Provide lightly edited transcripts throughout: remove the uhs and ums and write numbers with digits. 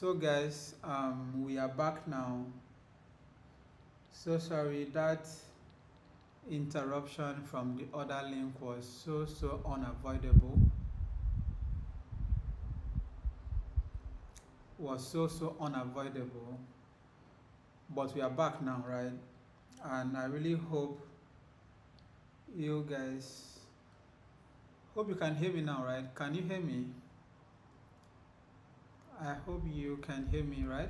So guys, we are back now. So sorry that interruption from the other link was so unavoidable. Was so unavoidable. But we are back now, right? And I really you guys hope you can hear me now, right? Can you hear me? I hope you can hear me, right?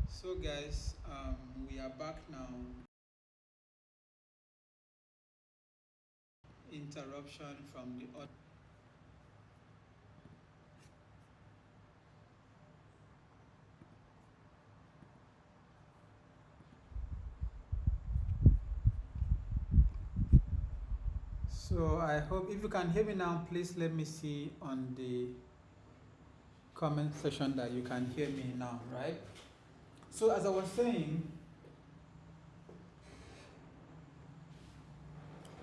So guys, we are back now. Interruption from the other. So I hope if you can hear me now, please let me see on the comment section that you can hear me now, right? So as I was saying,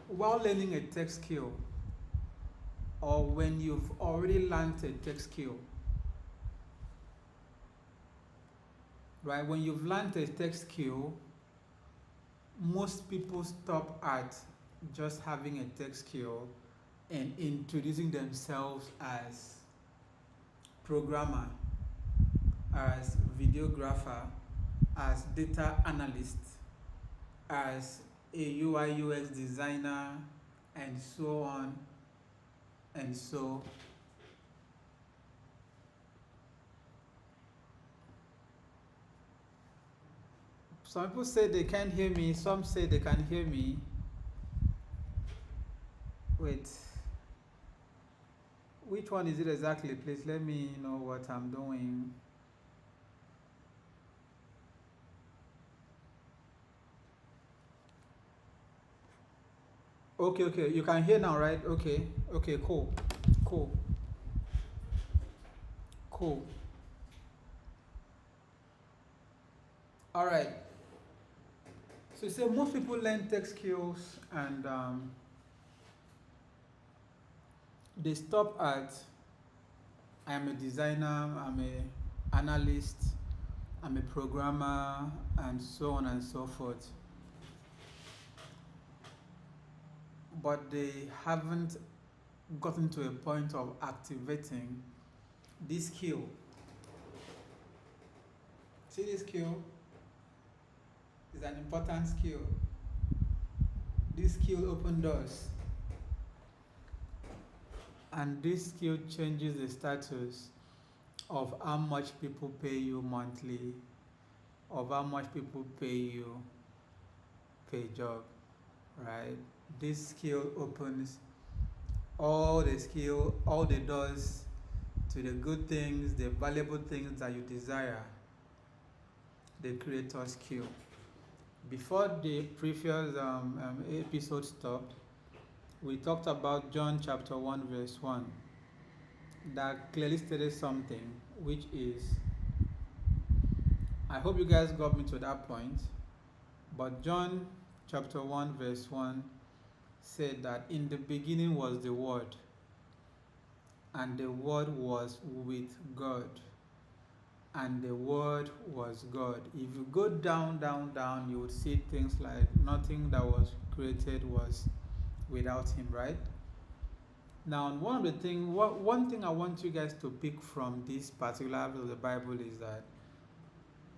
while learning a tech skill, or when you've already learned a tech skill, right? When you've learned a tech skill, most people stop at just having a tech skill and introducing themselves as programmer, as videographer, as data analyst, as a UI UX designer, and so on and so. Some people say they can't hear me, some say they can hear me. Wait, which one is it exactly? Please let me know what I'm doing. Okay, you can hear now, right? Okay, cool, cool. All right. So you say most people learn tech skills and they stop at I'm a designer, I'm a analyst, I'm a programmer, and so on and so forth. But they haven't gotten to a point of activating this skill. See, this skill is an important skill. This skill opens doors. And this skill changes the status of how much people pay you monthly, of how much people pay you per job, right? This skill opens all the doors to the good things, the valuable things that you desire, the creator skill. Before the previous episode stopped, we talked about John chapter 1 verse 1 that clearly stated something, which is, I hope you guys got me to that point, but John chapter 1 verse 1 said that in the beginning was the Word, and the Word was with God, and the Word was God. If you go down, you would see things like nothing that was created was without Him, right? Now, one thing I want you guys to pick from this particular verse of the Bible is that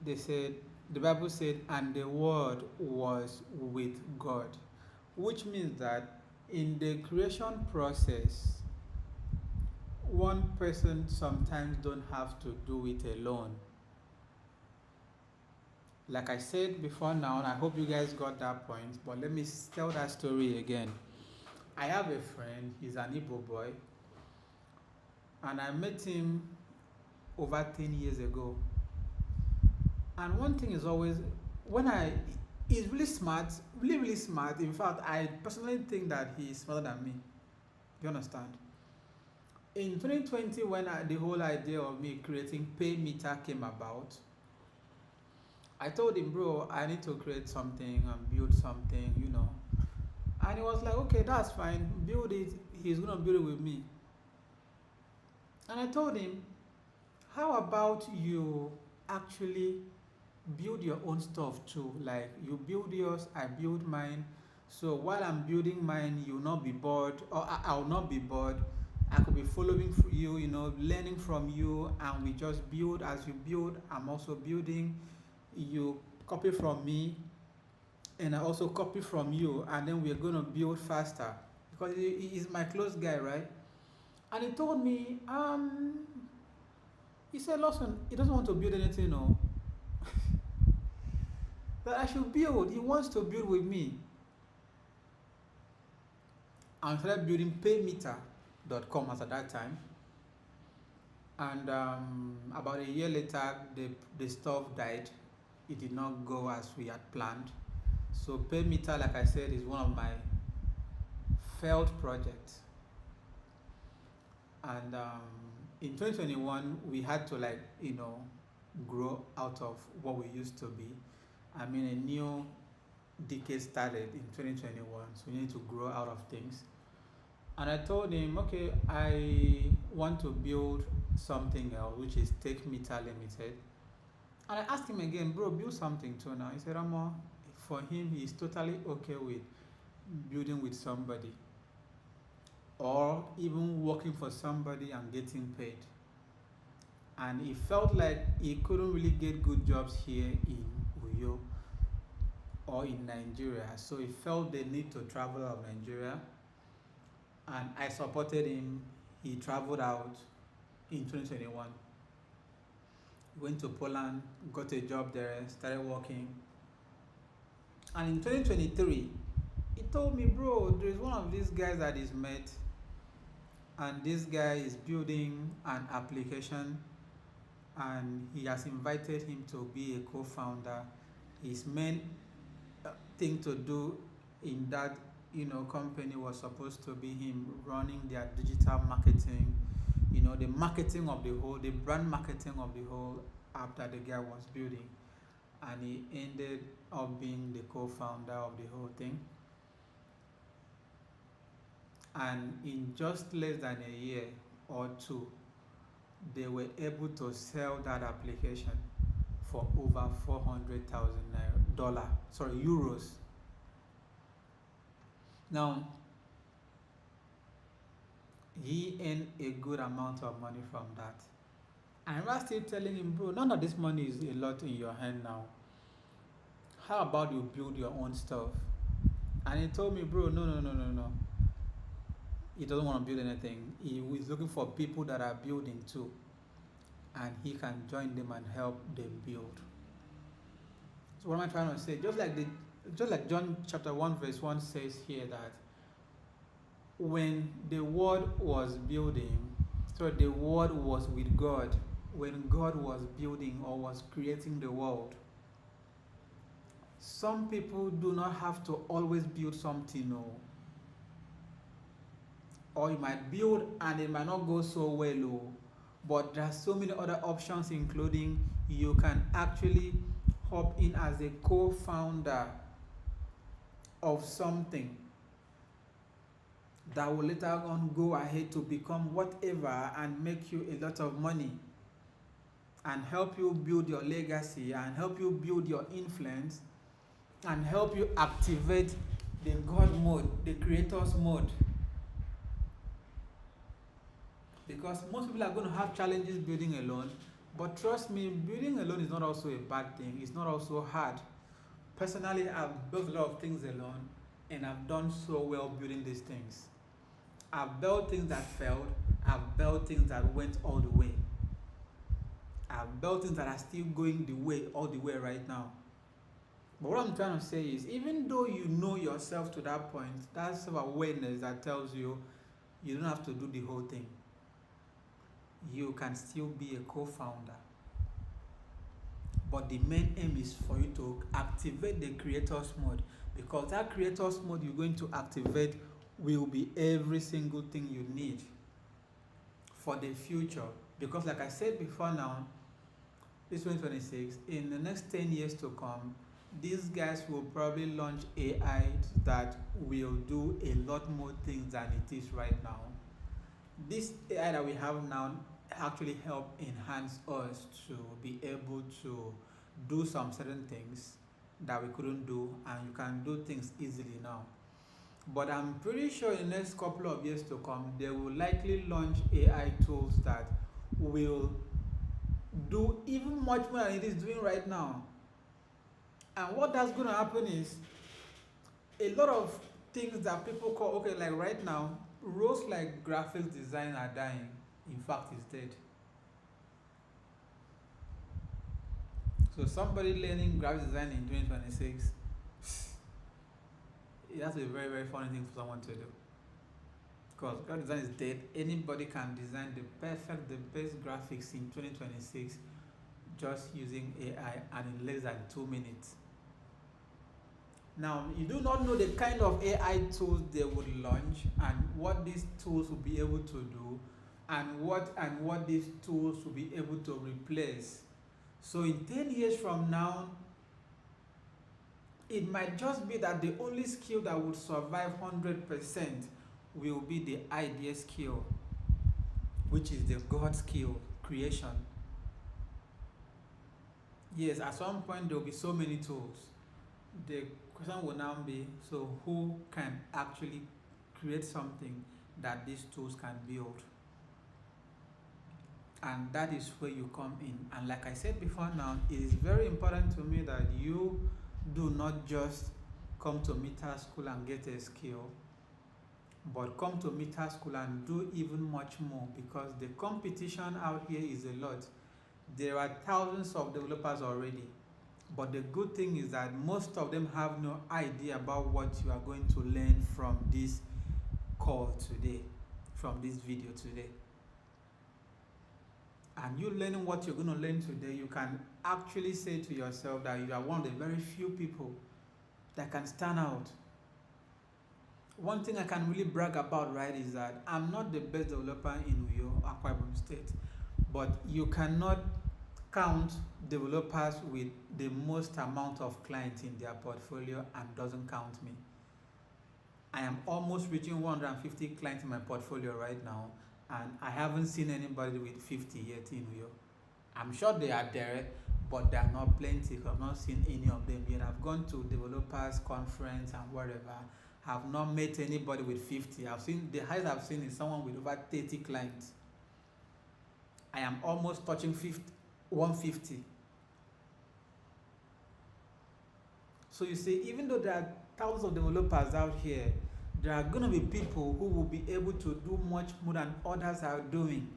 the Bible said, and the Word was with God, which means that in the creation process, one person sometimes don't have to do it alone. Like I said before now, and I hope you guys got that point, but let me tell that story again. I have a friend, he's an Igbo boy, and I met him over 10 years ago. And one thing is always, he's really smart, really smart. In fact, I personally think that he's smarter than me. Do you understand? In 2020, when the whole idea of me creating pay meter came about, I told him, bro, I need to create something and build something, And he was like, okay, that's fine, build it. He's going to build it with me. And I told him, how about you actually build your own stuff too? Like you build yours, I build mine. So while I'm building mine, you'll not be bored, or I'll not be bored. I could be following you, learning from you, and we just build. As you build, I'm also building. You copy from me, and I also copy from you, and then we're gonna build faster because he's my close guy, right? And he told me, he said, Lawson, he doesn't want to build anything, no, that I should build. He wants to build with me. And I started building paymeter.com as at that time. And about a year later, the stuff died. It did not go as we had planned. So paymeter, like I said, is one of my failed projects. And in 2021, we had to grow out of what we used to be. I mean, a new decade started in 2021, so we need to grow out of things. And I told him, okay, I want to build something else, which is Take Meter Limited. And I asked him again, bro, build something too now. He said, Ramo, for him, he's totally okay with building with somebody or even working for somebody and getting paid. And he felt like he couldn't really get good jobs here in Uyo or in Nigeria. So he felt the need to travel out of Nigeria. And I supported him. He traveled out in 2021. Went to Poland, got a job there, started working. And in 2023, he told me, bro, there's one of these guys that he's met, and this guy is building an application, and he has invited him to be a co-founder. His main thing to do in that company was supposed to be him running their digital marketing, the marketing of the whole, the brand marketing of the whole app that the guy was building. And he ended up being the co-founder of the whole thing. And in just less than a year or two, they were able to sell that application for over 400,000 euros. Now, he earned a good amount of money from that. And I was still telling him, bro, none of this money is a lot in your hand now. How about you build your own stuff? And he told me, bro, no. He doesn't want to build anything. He is looking for people that are building too. And he can join them and help them build. So what am I trying to say? Just like John chapter 1 verse 1 says here, that when the word was building, so the word was with God, when God was building or was creating the world. Some people do not have to always build something, no. Or you might build and it might not go so well, but there are so many other options, including you can actually hop in as a co-founder of something that will later on go ahead to become whatever and make you a lot of money and help you build your legacy and help you build your influence and help you activate the God mode, the creator's mode. Because most people are going to have challenges building alone, but trust me, building alone is not also a bad thing. It's not also hard. Personally, I've built a lot of things alone, and I've done so well building these things. I've built things that failed. I've built things that went all the way. I've built things that are still going all the way right now. But what I'm trying to say is, even though you know yourself to that point, that's self-awareness that tells you you don't have to do the whole thing. You can still be a co-founder. But the main aim is for you to activate the creator's mode, because that creator's mode you're going to activate will be every single thing you need for the future. Because like I said before now, this 2026, in the next 10 years to come, these guys will probably launch AI that will do a lot more things than it is right now. This AI that we have now actually help enhance us to be able to do some certain things that we couldn't do, and you can do things easily now. But I'm pretty sure in the next couple of years to come, they will likely launch AI tools that will do even much more than it is doing right now. And what that's going to happen is a lot of things that people call, okay, like right now, roles like graphics design are dying. In fact, it's dead. So somebody learning graphic design in 2026, that's a very, very funny thing for someone to do. Because graphic design is dead. Anybody can design the best graphics in 2026 just using AI and in less than 2 minutes. Now, you do not know the kind of AI tools they would launch and what these tools will be able to do and what these tools will be able to replace. So in 10 years from now, it might just be that the only skill that would survive 100% will be the idea skill, which is the God skill, creation. Yes, at some point there will be so many tools. The question will now be, so who can actually create something that these tools can build? And that is where you come in. And like I said before now, it is very important to me that you do not just come to meter school and get a skill, but come to meter school and do even much more, because the competition out here is a lot. There are thousands of developers already, but the good thing is that most of them have no idea about what you are going to learn from this call today, from this video today. And you learning what you're going to learn today, you can actually say to yourself that you are one of the very few people that can stand out. One thing I can really brag about, right, is that I'm not the best developer in Uyo, Akwa Ibom State, but you cannot count developers with the most amount of clients in their portfolio and doesn't count me. I am almost reaching 150 clients in my portfolio right now, and I haven't seen anybody with 50 yet in Uyo. I'm sure they are there, but they are not plenty. I've not seen any of them yet. I've gone to developers conference and whatever. Have not met anybody with 50. I've seen the highest I've seen is someone with over 30 clients. I am almost touching 150. So you see, even though there are thousands of developers out here, there are going to be people who will be able to do much more than others are doing.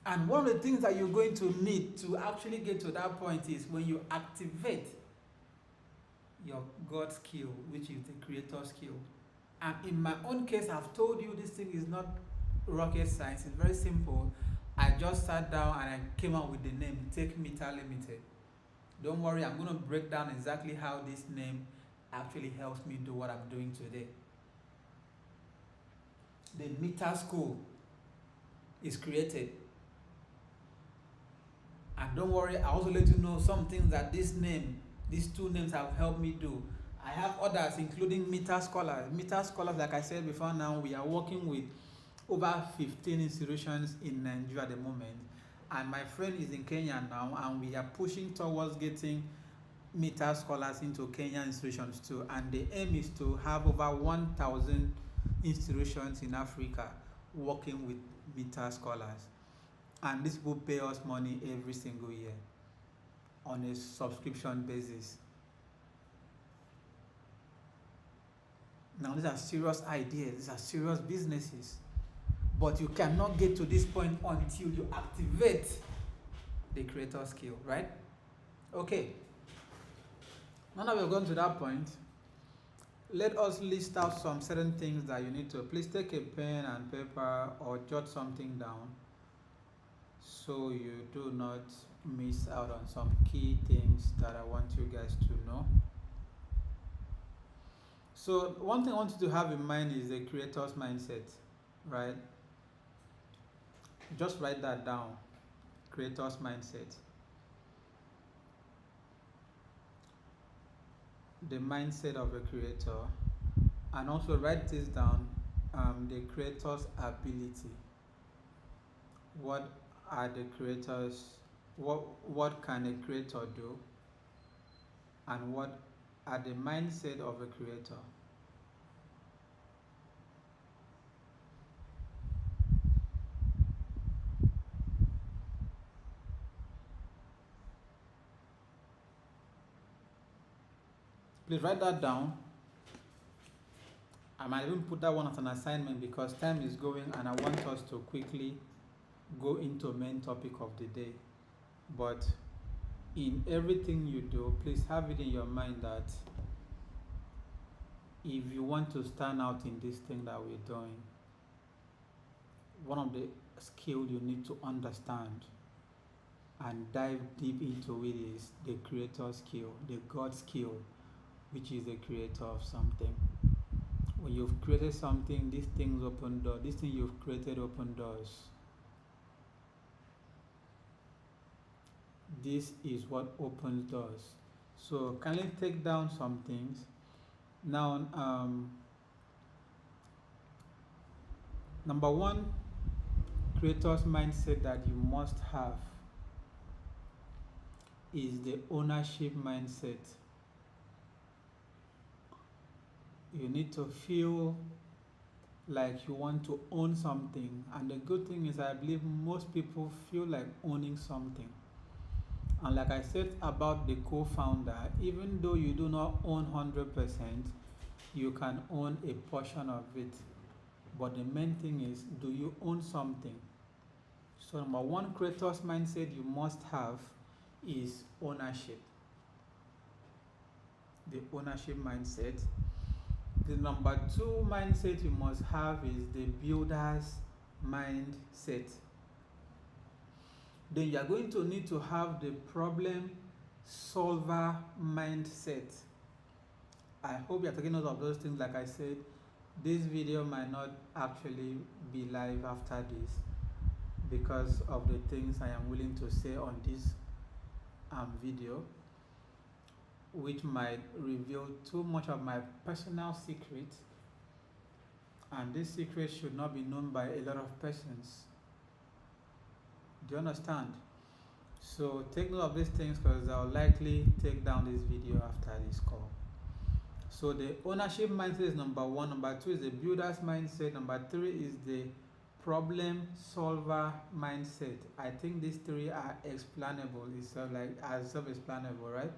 And one of the things that you're going to need to actually get to that point is when you activate your God skill, which is the creator skill. And in my own case, I've told you this thing is not rocket science. It's very simple. I just sat down and I came up with the name Take Meter Limited. Don't worry, I'm going to break down exactly how this name actually helps me do what I'm doing today. The meter school is created. And don't worry, I also let you know some things that these two names have helped me do. I have others, including meter scholars. Meter scholars, like I said before now, we are working with over 15 institutions in Nigeria at the moment. And my friend is in Kenya now, and we are pushing towards getting meter scholars into Kenyan institutions too. And the aim is to have over 1,000 institutions in Africa working with meter scholars. And these people pay us money every single year on a subscription basis. Now, these are serious ideas, these are serious businesses. But you cannot get to this point until you activate the creator skill, right? Okay. Now that we've gone to that point, let us list out some certain things that you need to. Please take a pen and paper or jot something down so you do not miss out on some key things that I want you guys to know. So one thing I want you to have in mind is the creator's mindset, right? Just write that down. Creator's mindset. The mindset of a creator. And also write this down, the creator's ability. what are the creators, what can a creator do, and what are the mindset of a creator. Please write that down. I might even put that one as an assignment because time is going and I want us to quickly go into main topic of the day. But in everything you do, please have it in your mind that if you want to stand out in this thing that we're doing, one of the skills you need to understand and dive deep into it is the creator skill, the God skill, which is the creator of something. When you've created something, these things open doors. This thing you've created open doors. This is what opens doors. So kindly take down some things. Now, number one, creator's mindset that you must have is the ownership mindset. You need to feel like you want to own something, and the good thing is I believe most people feel like owning something. And like I said about the co-founder, even though you do not own 100%, you can own a portion of it. But the main thing is, do you own something? So number one creator's mindset you must have is ownership. The ownership mindset. The number two mindset you must have is the builder's mindset. Then you are going to need to have the problem solver mindset. I hope you are taking note of those things. Like I said, this video might not actually be live after this because of the things I am willing to say on this video, which might reveal too much of my personal secret, and this secret should not be known by a lot of persons. Do you understand? So take note of these things because I'll likely take down this video after this call. So the ownership mindset is number one. Number two is the builder's mindset. Number three is the problem solver mindset. I think these three are explainable. It's self-explanable, right?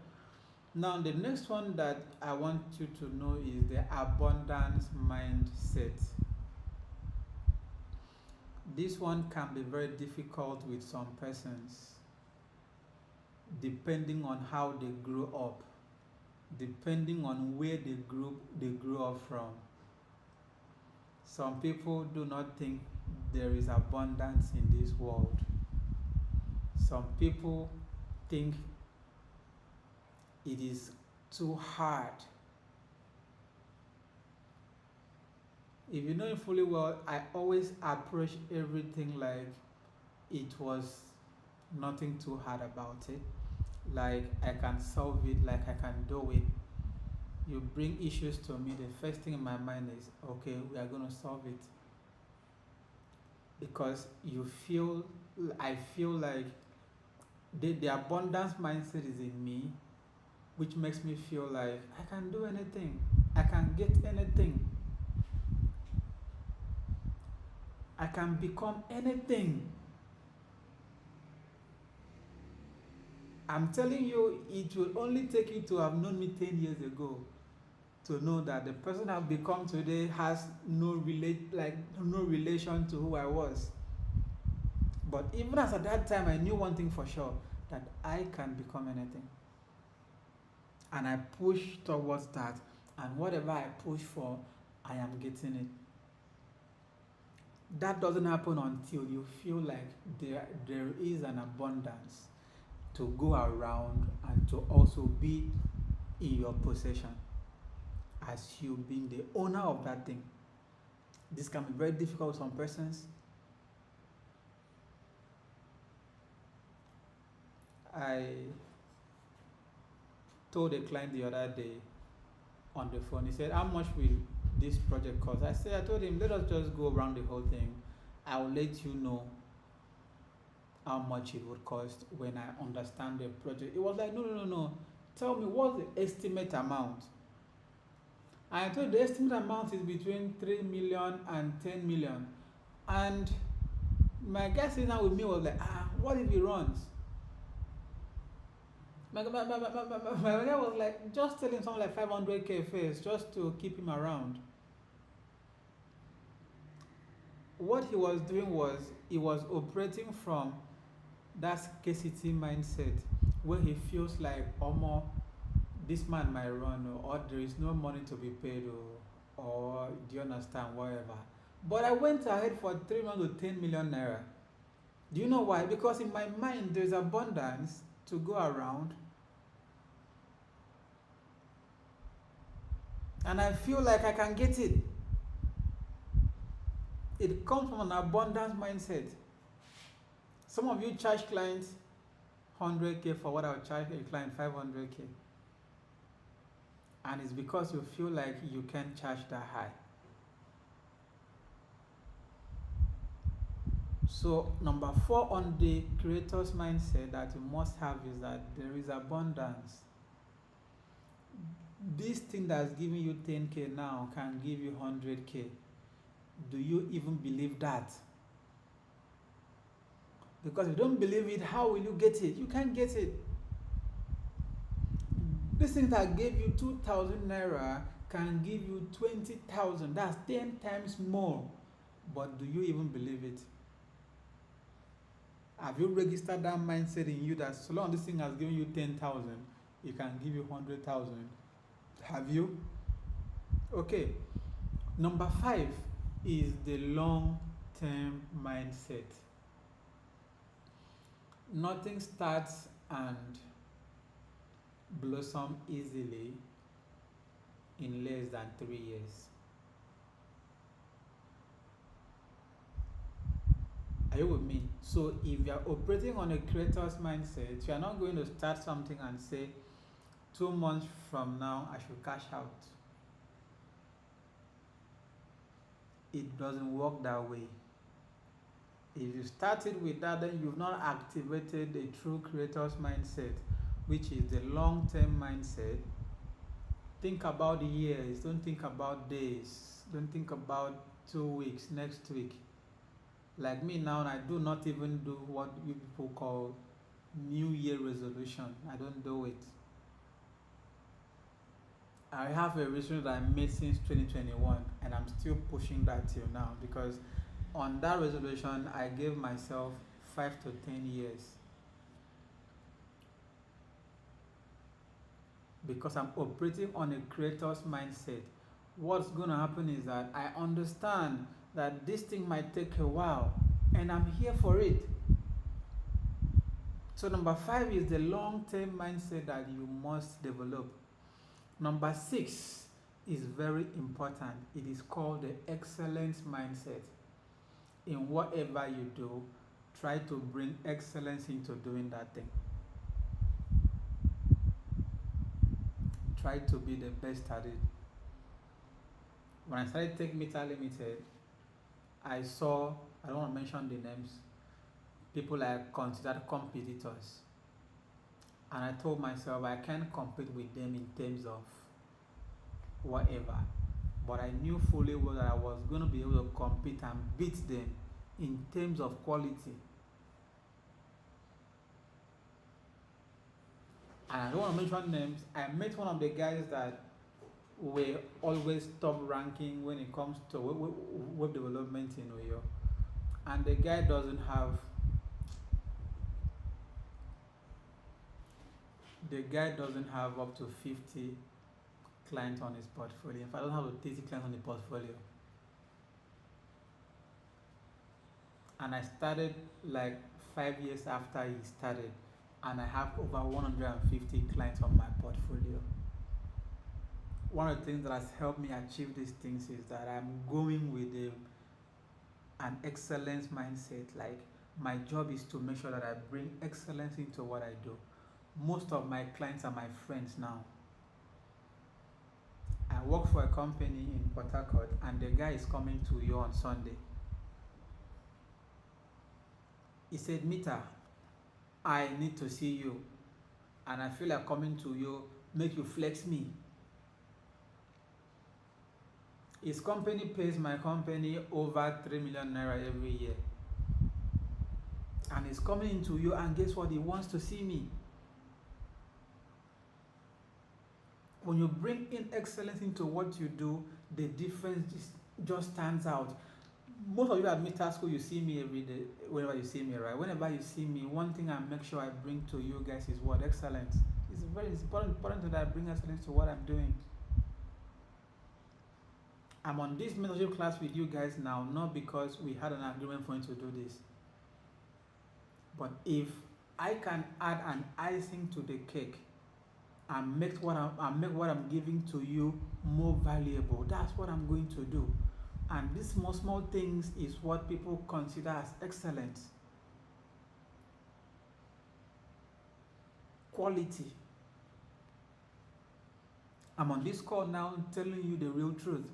Now the next one that I want you to know is the abundance mindset. This one can be very difficult with some persons depending on how they grew up, depending on where they grew up from. Some people do not think there is abundance in this world. Some people think it is too hard. If you know it fully well, I always approach everything like it was nothing too hard about it. Like I can solve it, like I can do it. You bring issues to me, the first thing in my mind is, okay, we are going to solve it. Because I feel like the abundance mindset is in me, which makes me feel like I can do anything. I can get anything. I can become anything. I'm telling you, it will only take you to have known me 10 years ago to know that the person I've become today has no relation to who I was. But even as at that time, I knew one thing for sure, that I can become anything. And I push towards that. And whatever I push for, I am getting it. That doesn't happen until you feel like there is an abundance to go around and to also be in your possession as you being the owner of that thing. This can be very difficult for some persons. I told a client the other day on the phone, he said, how much will this project cost? I told him, let us just go around the whole thing. I will let you know how much it would cost when I understand the project. It was like, no, no, no, no. Tell me what's the estimate amount? And I told the estimate amount is between 3 million and 10 million. And my guy sitting down with me was like, what if he runs? My guy was like, just tell him something like 500K first, just to keep him around. What he was doing was, he was operating from that scarcity mindset where he feels like, this man might run, or there is no money to be paid, or do you understand, whatever. But I went ahead for 3 million to 10 million naira. Do you know why? Because in my mind there's abundance to go around, and I feel like I can get it. It comes from an abundance mindset. Some of you charge clients 100K for what I would charge a client 500K. And it's because you feel like you can charge that high. So number 4 on the creator's mindset that you must have is that there is abundance. This thing that's giving you 10K now can give you 100K. Do you even believe that? Because if you don't believe it, how will you get it? You can't get it. This thing that gave you 2,000 naira can give you 20,000. That's 10 times more. But do you even believe it? Have you registered that mindset in you that so long this thing has given you 10,000, it can give you 100,000? Have you? Okay. Number 5 is the long-term mindset. Nothing starts and blossom easily in less than 3 years. Are you with me? So if you are operating on a creator's mindset, you are not going to start something and say 2 months from now I should cash out. It doesn't work that way. If you started with that, then you've not activated the true creator's mindset, which is the long-term mindset. Think about years, don't think about days, don't think about 2 weeks, next week. Like me now, I do not even do what you people call New Year resolution. I don't do it. I have a resolution that I made since 2021, and I'm still pushing that till now, because on that resolution I gave myself 5 to 10 years, because I'm operating on a creator's mindset. What's going to happen is that I understand that this thing might take a while, and I'm here for it. So number 5 is the long-term mindset that you must develop. Number 6 is very important. It is called the excellence mindset. In whatever you do, try to bring excellence into doing that thing. Try to be the best at it. When I started Take Meter Limited, I saw, I don't want to mention the names, people I considered competitors. And I told myself I can't compete with them in terms of whatever. But I knew fully well that I was going to be able to compete and beat them in terms of quality. And I don't want to mention names. I met one of the guys that were always top ranking when it comes to web development in New York. And the guy doesn't have up to 50 clients on his portfolio. In fact, I don't have 30 clients on the portfolio. And I started like 5 years after he started, and I have over 150 clients on my portfolio. One of the things that has helped me achieve these things is that I'm going with an excellence mindset. Like, my job is to make sure that I bring excellence into what I do. Most of my clients are my friends now. I work for a company in Port Harcourt, and the guy is coming to you on Sunday. He said, Mita, I need to see you, and I feel like coming to you, make you flex me. His company pays my company over 3 million naira every year. And he's coming into you, and guess what? He wants to see me. When you bring in excellence into what you do, the difference just stands out. Most of you at Meta School, you see me every day, whenever you see me, right? Whenever you see me, one thing I make sure I bring to you guys is what? Excellence. It's very important that I bring excellence to what I'm doing. I'm on this mentorship class with you guys now, not because we had an agreement for me to do this. But if I can add an icing to the cake and make what I'm giving to you more valuable, that's what I'm going to do. And these small things is what people consider as excellence. Quality. I'm on this call now telling you the real truth.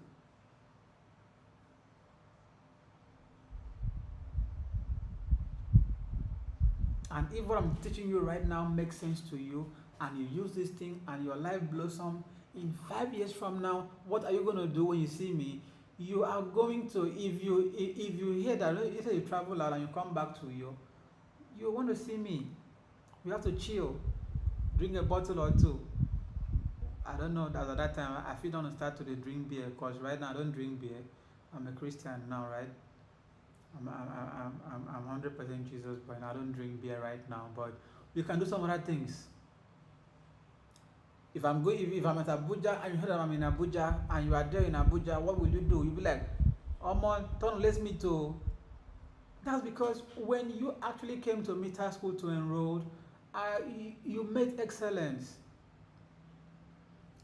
And if what I'm teaching you right now makes sense to you, and you use this thing and your life blossom, in 5 years from now, what are you going to do when you see me? You are going to, if you hear that, if you travel out and you come back to you want to see me. You have to chill, drink a bottle or two. I don't know, at that time, I feel don't start to drink beer, because right now I don't drink beer. I'm a Christian now, right? I'm 100% Jesus, but I don't drink beer right now. But you can do some other things. If I'm at Abuja and you heard that I'm in Abuja and you are there in Abuja, what will you do? You'll be like, turn let's meet to. That's because when you actually came to Meta School to enroll, you met excellence.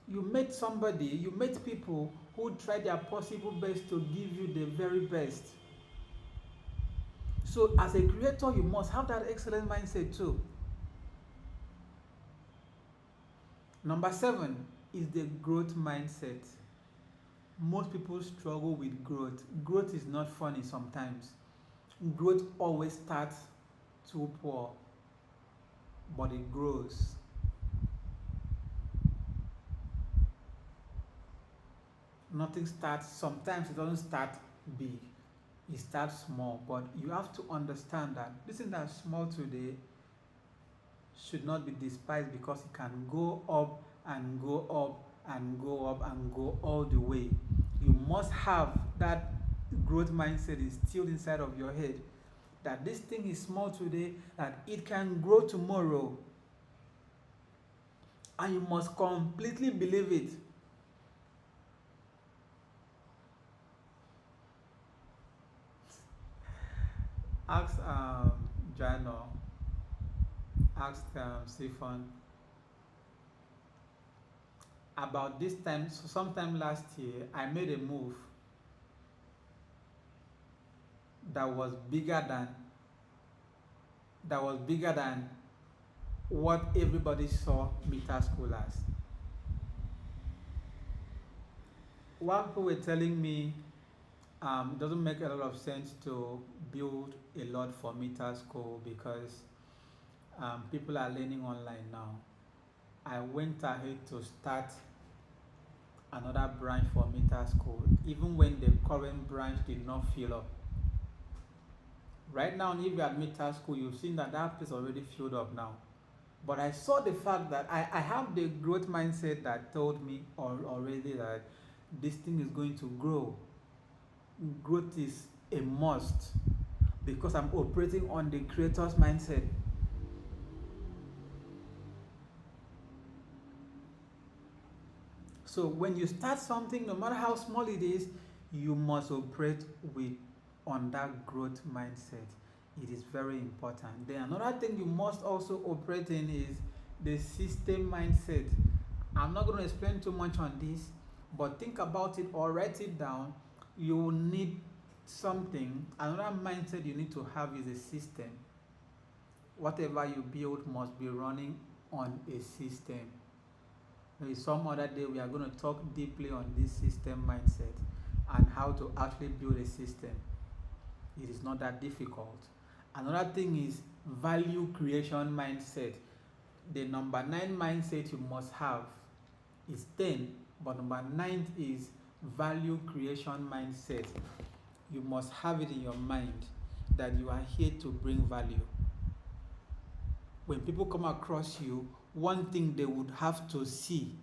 You met people who tried their possible best to give you the very best. So as a creator, you must have that excellent mindset too. Number 7 is the growth mindset. Most people struggle with growth. Growth is not funny sometimes. Growth always starts too poor, but it grows. Nothing starts, sometimes it doesn't start big. It starts small, but you have to understand that this thing that's small today should not be despised, because it can go up and go up and go up and go all the way. You must have that growth mindset instilled inside of your head, that this thing is small today, that it can grow tomorrow, and you must completely believe it. Ask Jano, ask Stephen about this time. So sometime last year, I made a move that was bigger than what everybody saw Meta School as. What people were telling me, it doesn't make a lot of sense to build a lot for Meta School, because people are learning online now. I went ahead to start another branch for Meta School, even when the current branch did not fill up. Right now, if you're at Meta School, you've seen that place already filled up now. But I saw the fact that I have the growth mindset that told me already that this thing is going to grow. Growth is a must, because I'm operating on the creator's mindset. So when you start something, no matter how small it is, you must operate on that growth mindset. It is very important. Then another thing you must also operate in is the system mindset. I'm not going to explain too much on this, but think about it or write it down. You will need something. Another mindset you need to have is a system. Whatever you build must be running on a system. Maybe some other day we are going to talk deeply on this system mindset and how to actually build a system. It is not that difficult. Another thing is value creation mindset. The number 9 mindset you must have is 10, but number 9 is value creation mindset. You must have it in your mind that you are here to bring value. When people come across you, one thing they would have to see,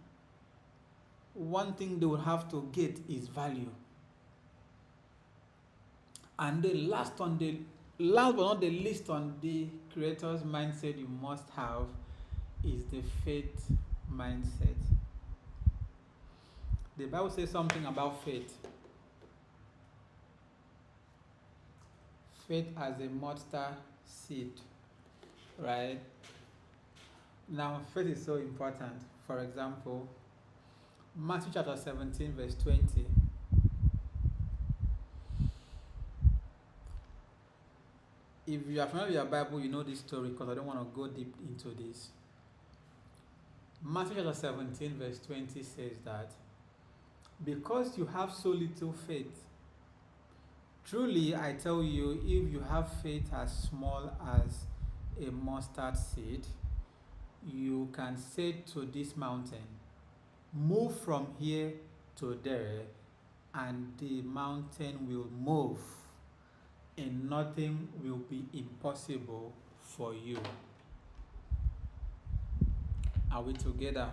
one thing they would have to get is value. And the last but not the least on the creator's mindset you must have is the faith mindset. The Bible says something about faith. Faith as a mustard seed, right? Now, faith is so important. For example, Matthew chapter 17, verse 20. If you are familiar with your Bible, you know this story because I don't want to go deep into this. Matthew chapter 17, verse 20 says that because you have so little faith, truly I tell you, if you have faith as small as a mustard seed, you can say to this mountain, move from here to there, and the mountain will move, and nothing will be impossible for you. Are we together?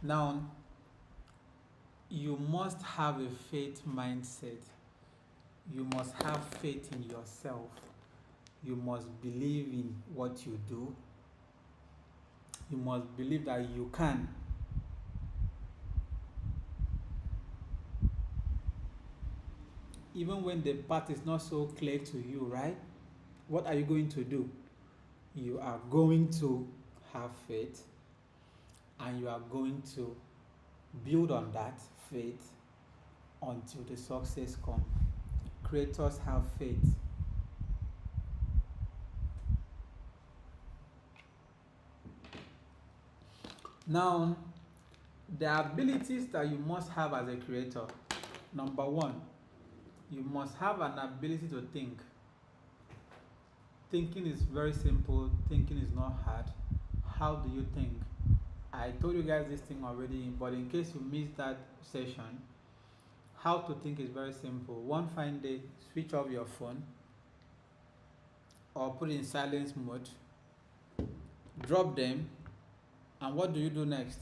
Now, you must have a faith mindset. You must have faith in yourself. You must believe in what you do. You must believe that you can. Even when the path is not so clear to you, right? What are you going to do? You are going to have faith, and you are going to build on that faith until the success comes. Creators have faith. Now, the abilities that you must have as a creator. Number 1, you must have an ability to think. Thinking is very simple. Thinking is not hard. How do you think? I told you guys this thing already, but in case you missed that session, how to think is very simple. One fine day, switch off your phone or put it in silence mode, drop them, and what do you do next?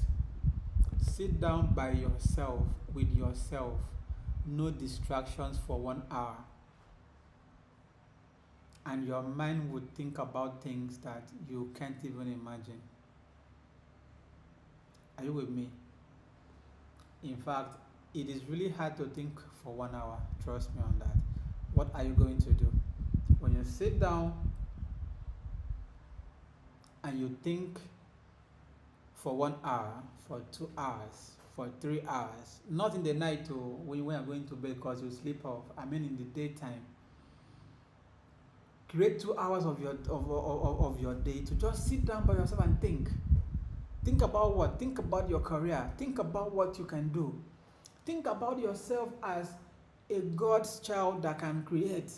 Sit down by yourself, with yourself, no distractions for 1 hour, and your mind would think about things that you can't even imagine. Are you with me? In fact, it is really hard to think for 1 hour. Trust me on that. What are you going to do? When you sit down and you think for 1 hour, for 2 hours, for 3 hours, not in the night when you are going to bed because you sleep off. I mean in the daytime. Create 2 hours of your day to just sit down by yourself and think. Think about what? Think about your career. Think about what you can do. Think about yourself as a God's child that can create,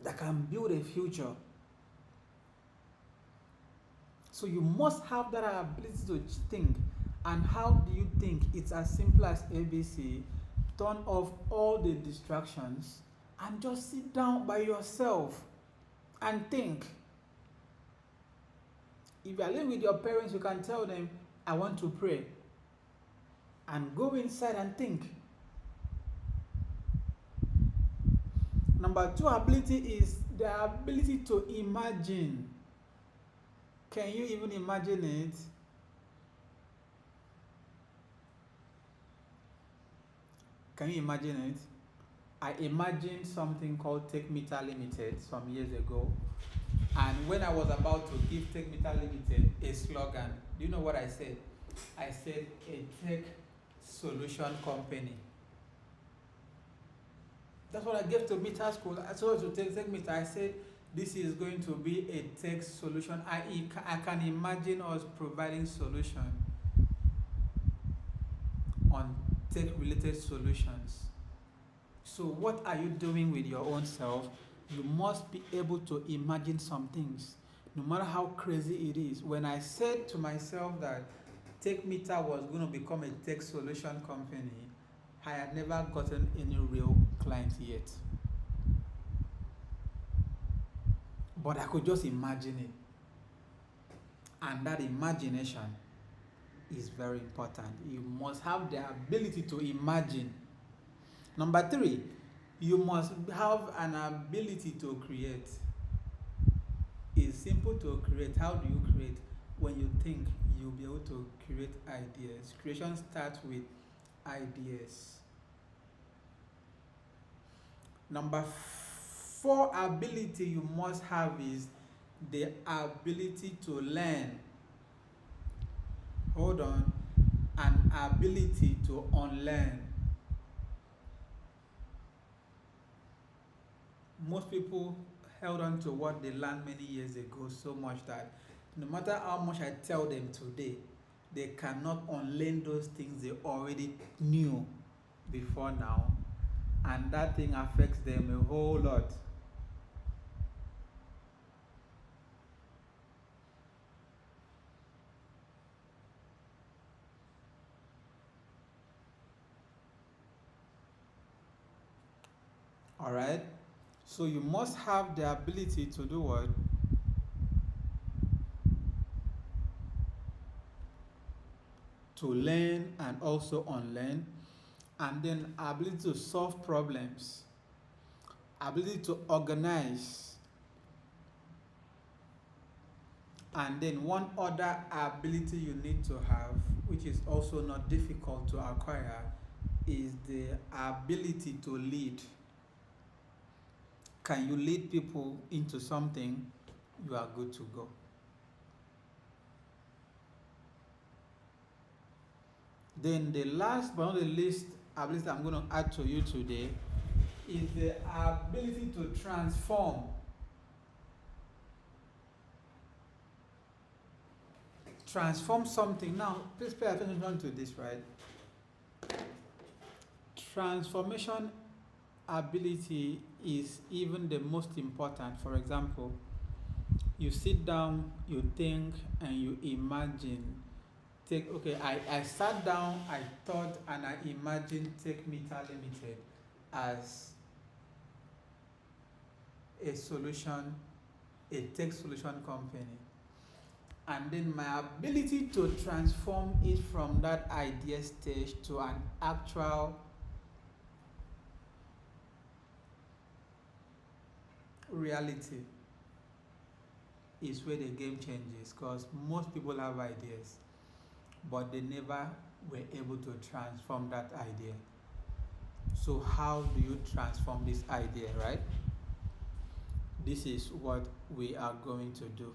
that can build a future. So you must have that ability to think. And how do you think? It's as simple as ABC. Turn off all the distractions and just sit down by yourself and think. If you are living with your parents, you can tell them, I want to pray. And go inside and think. Number 2 ability is the ability to imagine. Can you even imagine it? Can you imagine it? I imagined something called Take Meter Limited some years ago. And when I was about to give Take Meter Limited a slogan, do you know what I said? I said a tech solution company. That's what I gave to Meter School. I told to take Meter. I said this is going to be a tech solution. I can imagine us providing solution on tech related solutions. So what are you doing with your own self You must be able to imagine some things, no matter how crazy it is. When I said to myself that TechMeter was going to become a tech solution company, I had never gotten any real clients yet. But I could just imagine it. And that imagination is very important. You must have the ability to imagine. Number 3, you must have an ability to create. It's simple to create. How do you create? When you think, you'll be able to create ideas. Creation starts with ideas. Number 4 ability you must have is the ability to learn. Hold on. An ability to unlearn. Most people held on to what they learned many years ago so much that no matter how much I tell them today, they cannot unlearn those things they already knew before now, and that thing affects them a whole lot. All right, so you must have the ability to do what? To learn and also unlearn, and then ability to solve problems, ability to organize, and then one other ability you need to have, which is also not difficult to acquire, is the ability to lead. Can you lead people into something? You are good to go. Then the last but not the least ability I'm going to add to you today is the ability to transform. Transform something. Now, please pay attention to this, right? Transformation ability is even the most important. For example, you sit down, you think, and you imagine. I sat down, I thought, and I imagined TechMeter Limited as a solution, a tech solution company. And then my ability to transform it from that idea stage to an actual reality is where the game changes, because most people have ideas, but they never were able to transform that idea. So how do you transform this idea, right? This is what we are going to do.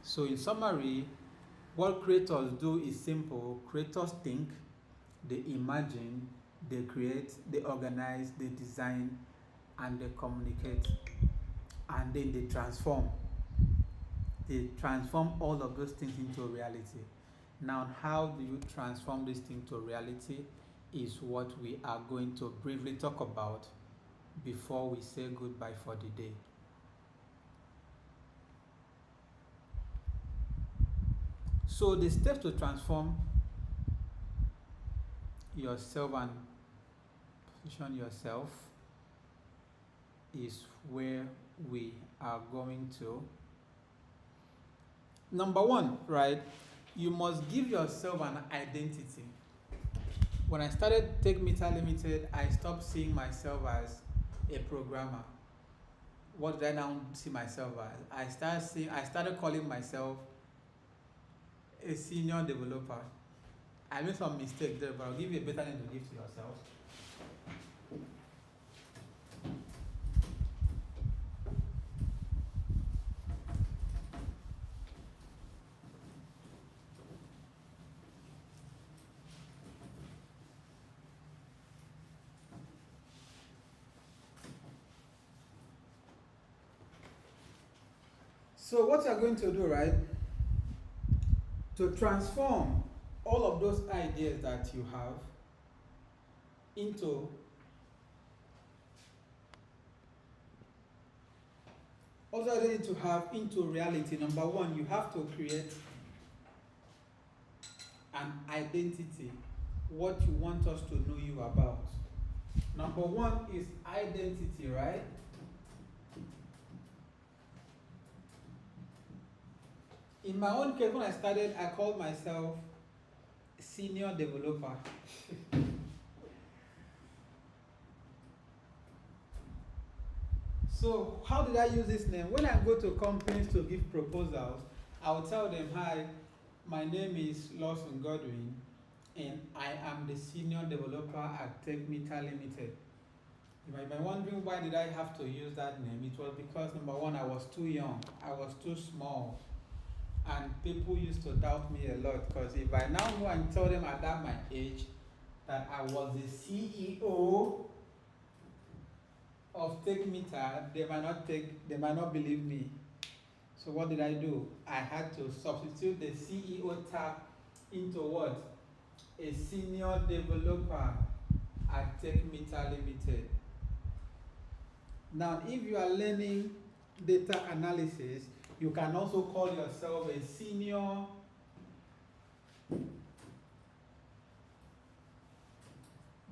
So in summary, what creators do is simple. Creators think, they imagine, they create, they organize, they design, and they communicate, and then they transform. They transform all of those things into reality. Now, how do you transform this thing to reality is what we are going to briefly talk about before we say goodbye for the day. So the steps to transform yourself and position yourself is where we are going to. Number 1, right? You must give yourself an identity. When I started TechMeter Limited, I stopped seeing myself as a programmer. What did I now see myself as? I started calling myself a senior developer. I made some mistakes there, but I'll give you a better name to give to yourself. So what you're going to do, right, to transform all of those ideas that you have into also I need to have into reality. Number one, you have to create an identity, what you want us to know you about. Number one is identity, right? In my own case, when I started, I called myself senior developer. So how did I use this name? When I go to companies to give proposals, I will tell them, hi, my name is Lawson Godwin, and I am the senior developer at Techmeta Limited. You might be wondering why did I have to use that name? It was because number one, I was too young, I was too small, and people used to doubt me a lot because if I now go and tell them at that my age that I was the CEO of Techmeta, they might not believe me. So what did I do? I had to substitute the CEO tag into what? A senior developer at Techmeta Limited. Now, if you are learning data analysis, you can also call yourself a senior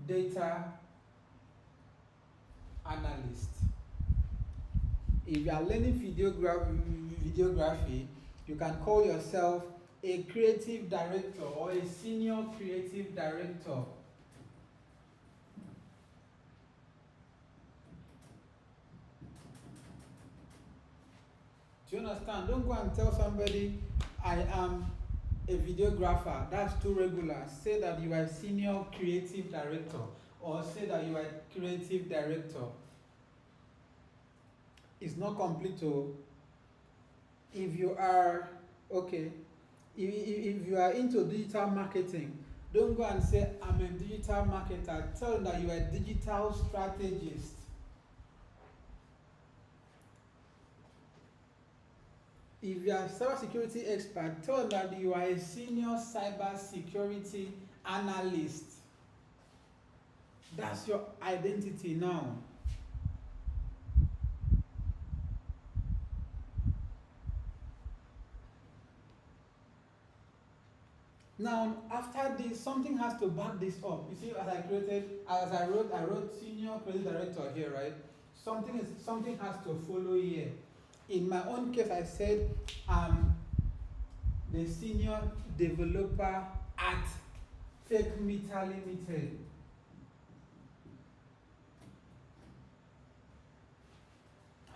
data analyst. If you are learning videography, you can call yourself a creative director or a senior creative director. Do you understand? Don't go and tell somebody I am a videographer. That's too regular. Say that you are a senior creative director or say that you are a creative director. It's not complete. If you are okay, if you are into digital marketing, don't go and say I'm a digital marketer. Tell them that you are a digital strategist. If you are a cybersecurity expert, tell them that you are a senior cybersecurity analyst. That's your identity now. Now, after this, something has to back this up. You see, as I wrote senior creative director here, right? Something has to follow here. In my own case, I said I'm the senior developer at Techmeta Limited.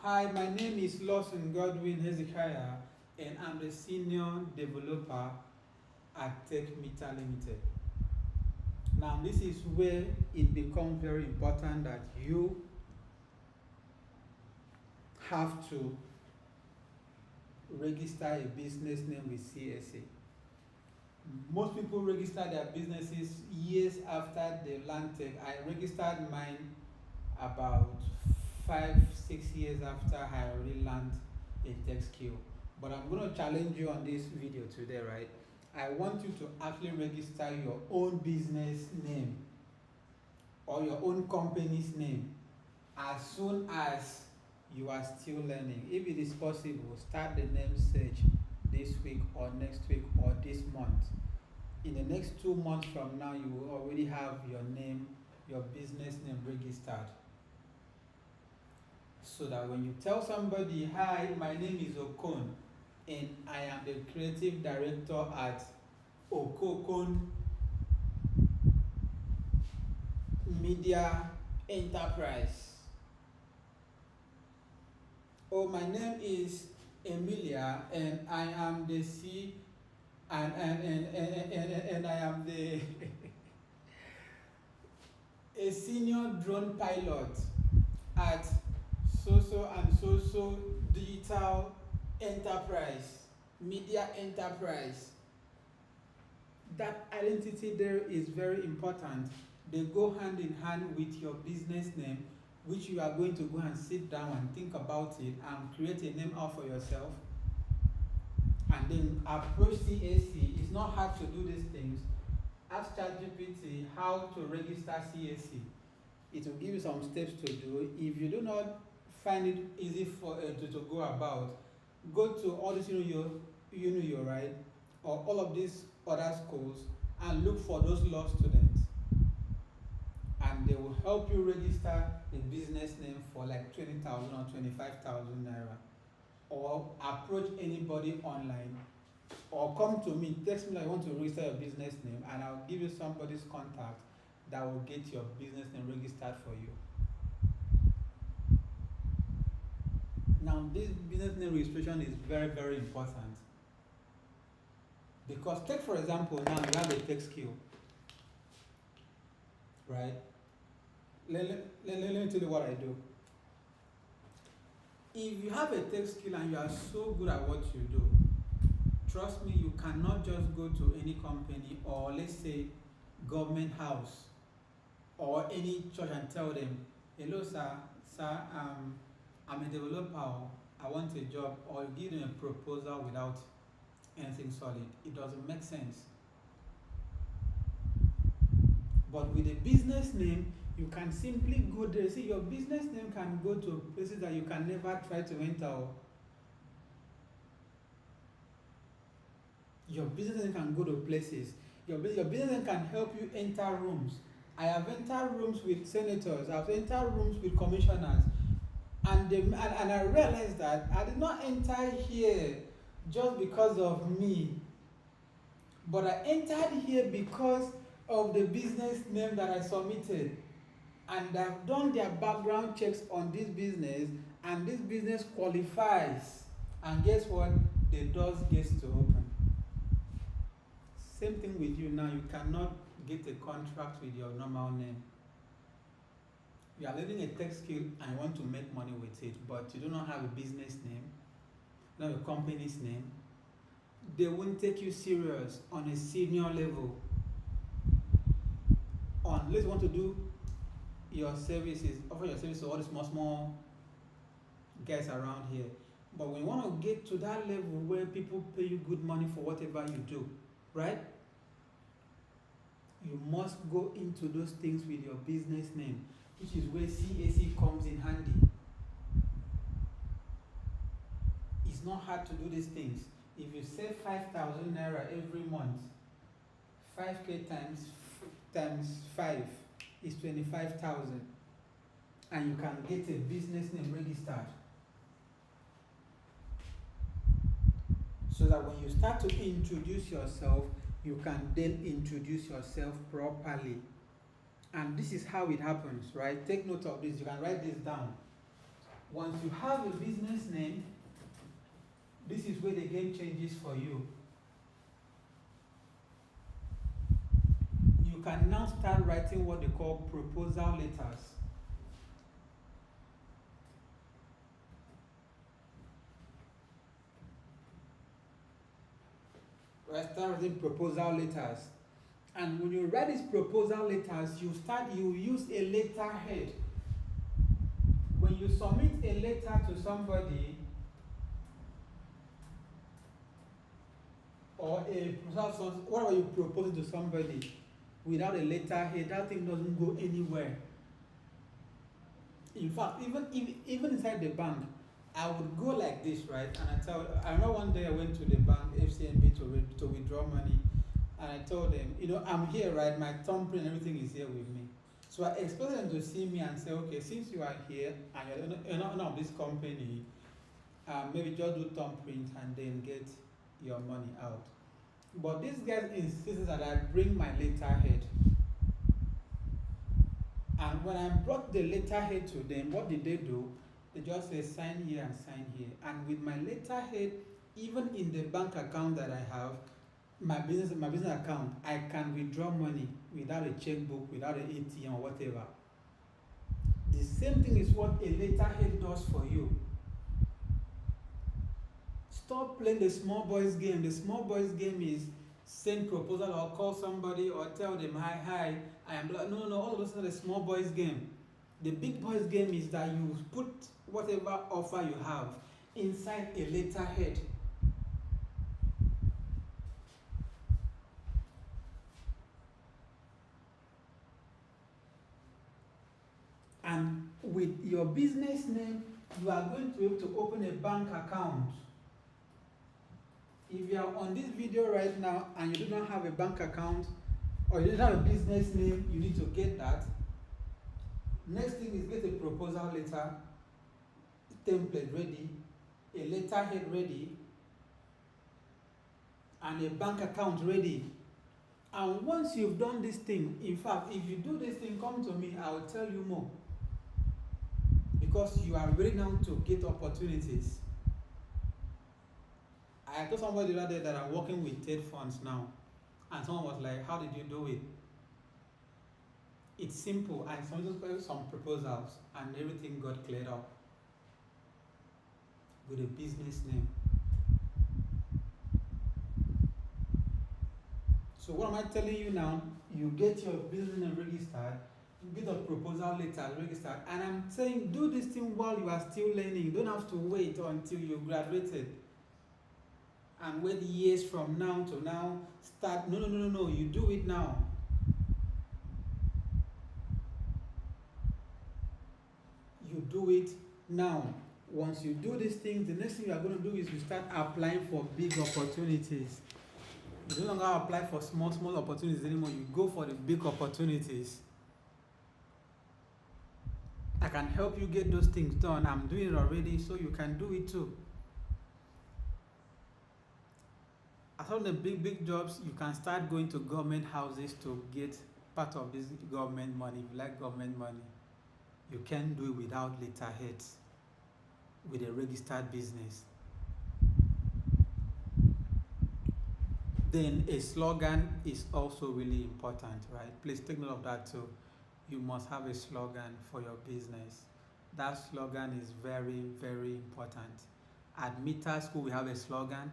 Hi, my name is Lawson Godwin Hezekiah, and I'm the senior developer at Techmeta Limited. Now, this is where it becomes very important that you have to register a business name with CSA. Most people register their businesses years after they land tech. I registered mine about 5-6 years after I already learned a tech skill. But I'm going to challenge you on this video today, right? I want you to actually register your own business name or your own company's name as soon as you are still learning. If it is possible, start the name search this week or next week or this month. In the next 2 months from now, you will already have your name, your business name registered. So that when you tell somebody, hi, my name is Okon, and I am the creative director at Okokon Media Enterprise. Oh, my name is Emilia, and I am the and I am the a senior drone pilot at so and so digital enterprise, media enterprise. That identity there is very important. They go hand in hand with your business name, which you are going to go and sit down and think about it and create a name out for yourself. And then approach CAC. It's not hard to do these things. Ask ChatGPT how to register CAC. It will give you some steps to do. If you do not find it easy for to go about, go to all this you right, or all of these other schools and look for those law students, and they will help you register a business name for like 20,000 or 25,000 naira, or approach anybody online, or come to me, text me that you want to register your business name, and I'll give you somebody's contact that will get your business name registered for you. Now, this business name registration is very, very important, because take for example, now you have a tech skill, right? Let me tell you what I do. If you have a tech skill and you are so good at what you do, trust me, you cannot just go to any company, or let's say government house or any church, and tell them, hello sir, I'm a developer, I want a job, or give them a proposal without anything solid. It doesn't make sense. But with a business name, you can simply go there. See, your business name can go to places that you can never try to enter. Your business name can go to places. Your business name can help you enter rooms. I have entered rooms with senators, I've entered rooms with commissioners, and I realized that I did not enter here just because of me, but I entered here because of the business name that I submitted. And they've done their background checks on this business, and this business qualifies. And guess what? The doors gets to open. Same thing with you now. You cannot get a contract with your normal name. You are learning a tech skill and you want to make money with it, but you do not have a business name, not a company's name. They won't take you serious on a senior level. Unless you want to do your services, offer your services to all the small guys around here. But when you want to get to that level where people pay you good money for whatever you do, right? You must go into those things with your business name, which is where CAC comes in handy. It's not hard to do these things. If you save 5,000 naira every month, 5k times 5 is 25,000, and you can get a business name registered. So that when you start to introduce yourself, you can then introduce yourself properly. And this is how it happens, right? Take note of this. You can write this down. Once you have a business name, this is where the game changes for you. You can now start writing what they call proposal letters. Start writing proposal letters. And when you write these proposal letters, you use a letterhead. When you submit a letter to somebody, or a proposal, whatever you propose to somebody, without a letterhead, that thing doesn't go anywhere. In fact, even inside the bank, I would go like this, right? And I remember one day I went to the bank, FCMB, to withdraw money, and I told them, I'm here, right? My thumbprint and everything is here with me. So I expected them to see me and say, okay, since you are here and you're not of this company, maybe just do thumbprint and then get your money out. But these guys insisted that I bring my letterhead. And when I brought the letterhead to them, what did they do? They just say, sign here and sign here. And with my letterhead, even in the bank account that I have, my business account, I can withdraw money without a checkbook, without an ATM or whatever. The same thing is what a letterhead does for you. Stop playing the small boys game. The small boys game is send proposal or call somebody or tell them, hi, I am black. No, all of us are the small boys game. The big boys game is that you put whatever offer you have inside a letterhead. And with your business name, you are going to be able to open a bank account. If you are on this video right now and you do not have a bank account or you don't have a business name, you need to get that. Next thing is get a proposal letter, template ready, a letterhead ready, and a bank account ready. And once you've done this thing, in fact, if you do this thing, come to me, I will tell you more. Because you are ready now to get opportunities. I told somebody the other day that I'm working with TED funds now. And someone was like, how did you do it? It's simple. I submitted some proposals and everything got cleared up with a business name. So what am I telling you now? You get your business name registered, you get a proposal letter registered, and I'm saying do this thing while you are still learning. You don't have to wait until you graduated and wait years from now to now start. No. You do it now. You do it now. Once you do these things, the next thing you are going to do is you start applying for big opportunities. You no longer apply for small opportunities anymore. You go for the big opportunities. I can help you get those things done. I'm doing it already, so you can do it too. As all the big jobs, you can start going to government houses to get part of this government money. If you like government money, you can do it without letterheads, with a registered business. Then a slogan is also really important, right? Please take note of that too. You must have a slogan for your business. That slogan is very, very important. At Meter School, we have a slogan.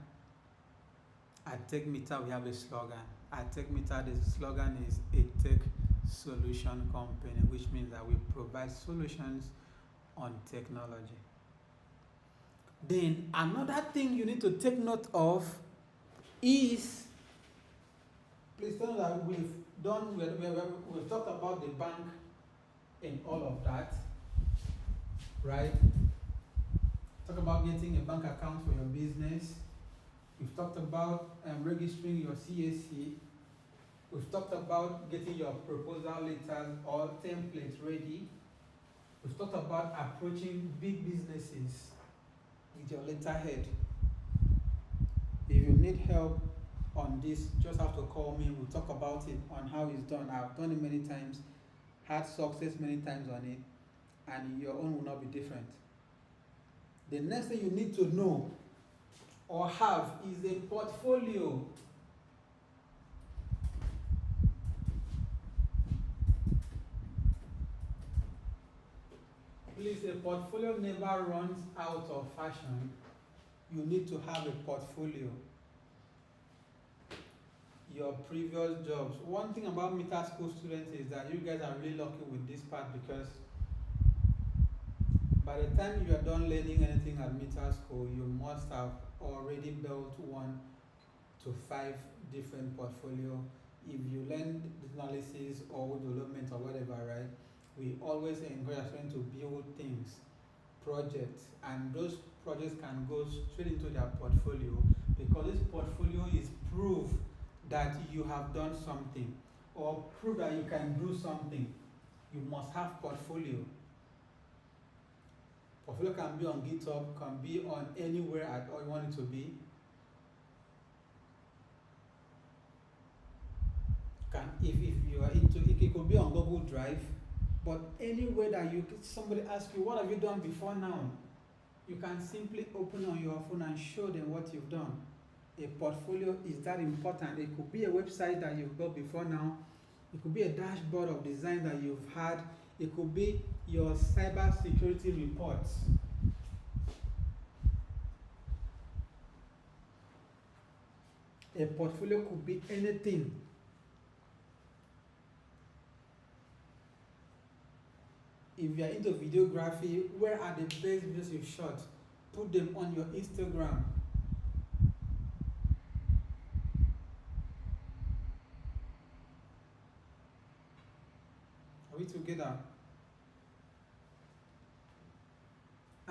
At Tech Meter, we have a slogan. At Tech Meter, the slogan is a tech solution company, which means that we provide solutions on technology. Then another thing you need to take note of is, please tell that we've talked about the bank and all of that, right? Talk about getting a bank account for your business. We've talked about registering your CAC. We've talked about getting your proposal letters or templates ready. We've talked about approaching big businesses with your letterhead. If you need help on this, just have to call me. We'll talk about it on how it's done. I've done it many times, had success many times on it, and your own will not be different. The next thing you need to know or have is a portfolio. Please, a portfolio never runs out of fashion. You need to have a portfolio. Your previous jobs. One thing about Meter School students is that you guys are really lucky with this part, because by the time you are done learning anything at Meter School, you must have already built 1 to 5 different portfolio. If you learn analysis or development or whatever, right? We always encourage students to build things, projects, and those projects can go straight into their portfolio, because this portfolio is proof that you have done something or prove that you can do something. You must have portfolio. Portfolio can be on GitHub, can be on anywhere at all you want it to be. If you are into it, it could be on Google Drive, but anywhere that somebody asks you, what have you done before now? You can simply open on your phone and show them what you've done. A portfolio is that important. It could be a website that you've built before now. It could be a dashboard of design that you've had. It could be your cybersecurity reports. A portfolio could be anything. If you are into videography, where are the best videos you've shot? Put them on your Instagram. Are we together?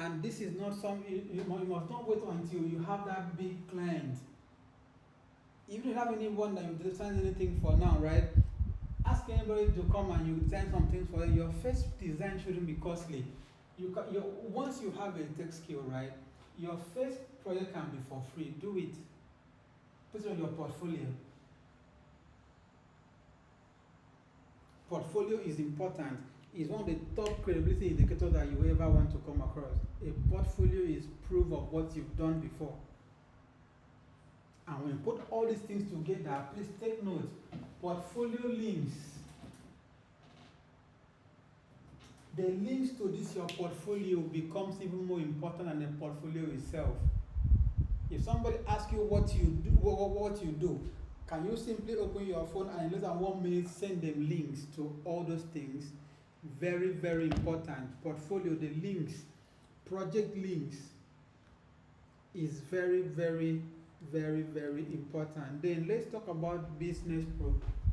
And this is not you must not wait until you have that big client. Even if you have anyone that you design anything for now, right? Ask anybody to come and you design some things for them. Your first design shouldn't be costly. Once you have a tech skill, right? Your first project can be for free. Do it. Put it on your portfolio. Portfolio is important. It's one of the top credibility indicators that you ever want to come across. A portfolio is proof of what you've done before. And when you put all these things together, please take note. Portfolio links. The links to this your portfolio becomes even more important than the portfolio itself. If somebody asks you what you do, can you simply open your phone and in less than 1 minute send them links to all those things? Very, very important. Portfolio, the links, project links is very, very, very, very important. Then let's talk about business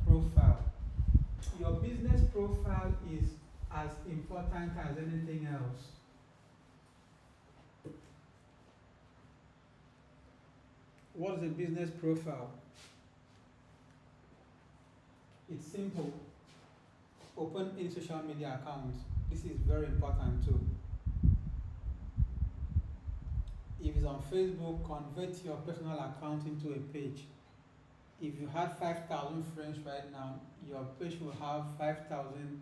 profile. Your business profile is as important as anything else. What is a business profile? It's simple. Open a social media account. This is very important too. If it's on Facebook, convert your personal account into a page. If you had 5,000 friends right now, your page will have 5,000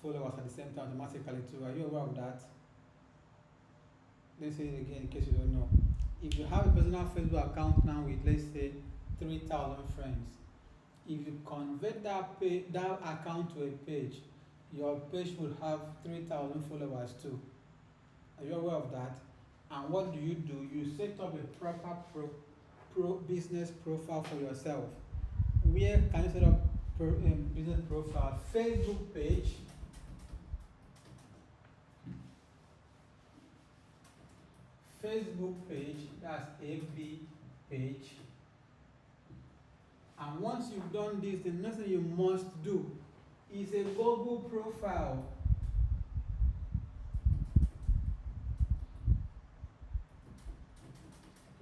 followers at the same time automatically too. Are you aware of that? Let's say it again in case you don't know. If you have a personal Facebook account now with, let's say, 3,000 friends, if you convert that account to a page, your page will have 3,000 followers too. Are you aware of that? And what do? You set up a proper business profile for yourself. Where can you set up business profile? Facebook page. Facebook page, that's FB page. And once you've done this, the next thing you must do is a Google profile.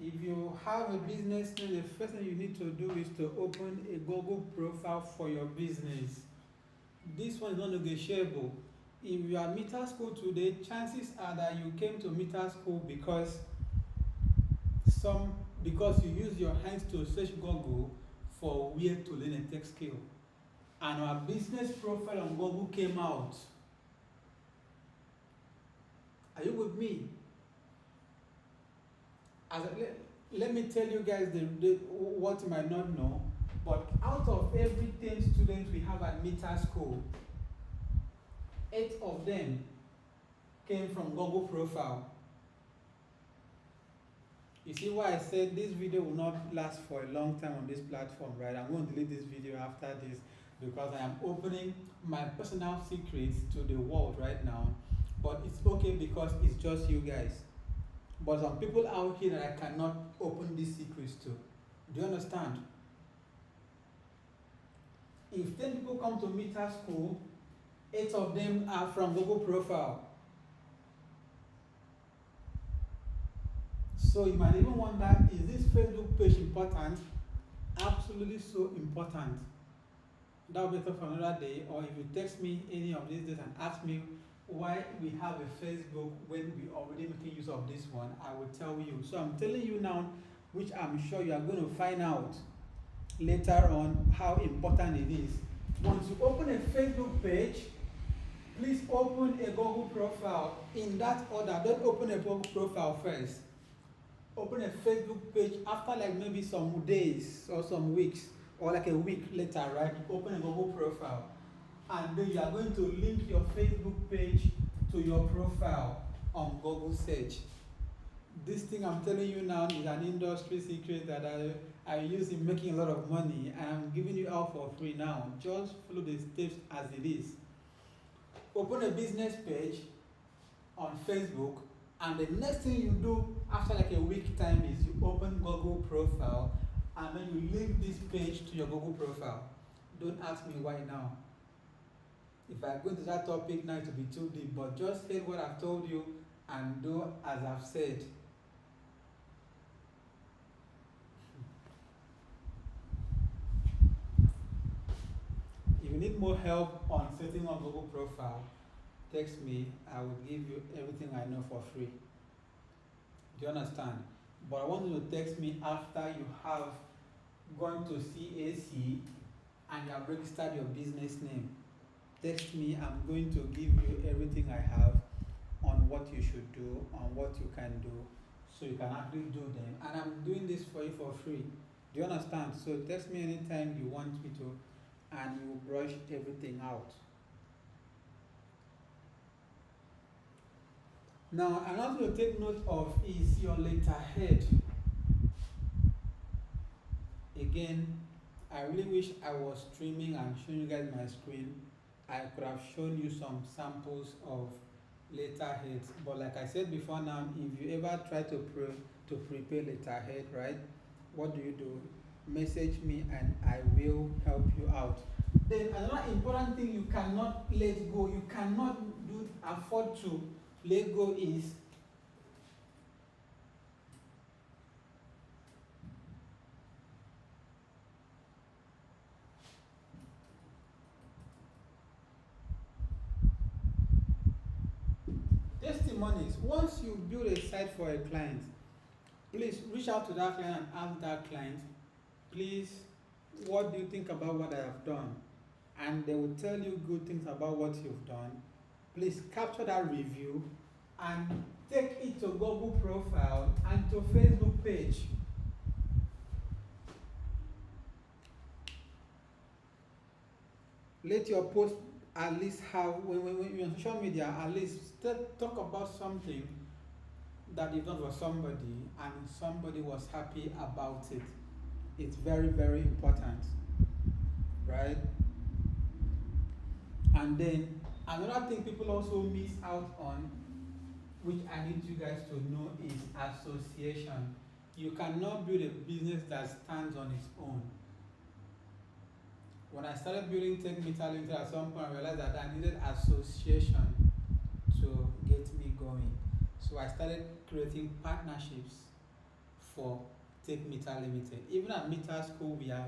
If you have a business, the first thing you need to do is to open a Google profile for your business. This one is not negotiable. If you are Meter School today, chances are that you came to Meter School because you use your hands to search Google for where to learn a tech skill. And our business profile on Google came out. Are you with me? Let me tell you guys what you might not know, but out of every 10 students we have at Meter School, 8 of them came from Google profile. You see why I said this video will not last for a long time on this platform, right? I'm going to delete this video after this because I am opening my personal secrets to the world right now. But it's okay because it's just you guys. But some people out here that I cannot open these secrets to. Do you understand? If 10 people come to Meter School, 8 of them are from Google profile. So you might even wonder, is this Facebook page important? Absolutely so important. That will be talk for another day. Or if you text me any of these days and ask me why we have a Facebook when we already making use of this one, I will tell you. So I'm telling you now, which I'm sure you are going to find out later on how important it is. Once you open a Facebook page, please open a Google profile in that order. Don't open a Google profile first. Open a Facebook page after like maybe some days or some weeks or like a week later, right? Open a Google profile. And then you are going to link your Facebook page to your profile on Google search. This thing I'm telling you now is an industry secret that I use in making a lot of money. And I'm giving you out for free now. Just follow the steps as it is. Open a business page on Facebook, and the next thing you do after like a week time is you open Google profile, and then you link this page to your Google profile. Don't ask me why now. If I go into that topic now, it will be too deep, but just hear what I've told you and do as I've said. If you need more help on setting up Google profile, text me. I will give you everything I know for free. Do you understand? But I want you to text me after you have gone to CAC and you have registered your business name. Text me. I'm going to give you everything I have on what you should do, on what you can do, so you can actually do them. And I'm doing this for you for free. Do you understand? So text me anytime you want me to, and we will brush everything out. Now, another to take note of is your letterhead. Again, I really wish I was streaming and showing you guys my screen. I could have shown you some samples of letterheads, but like I said before now, if you ever try to prepare letterhead, right, what do? Message me and I will help you out. Then another important thing you cannot let go, you cannot afford to let go is testimonies. Once you build a site for a client, please reach out to that client and ask that client, please, what do you think about what I have done? And they will tell you good things about what you've done. Please capture that review and take it to Google profile and to Facebook page. Let your post at least have, when you're on social media, at least talk about something that you've done for somebody and somebody was happy about it. It's very, very important, right? And then another thing people also miss out on, which I need you guys to know, is association. You cannot build a business that stands on its own. When I started building Tech Meter Limited, at some point I realized that I needed association to get me going. So I started creating partnerships for Tech Meter Limited. Even at Meter School, we are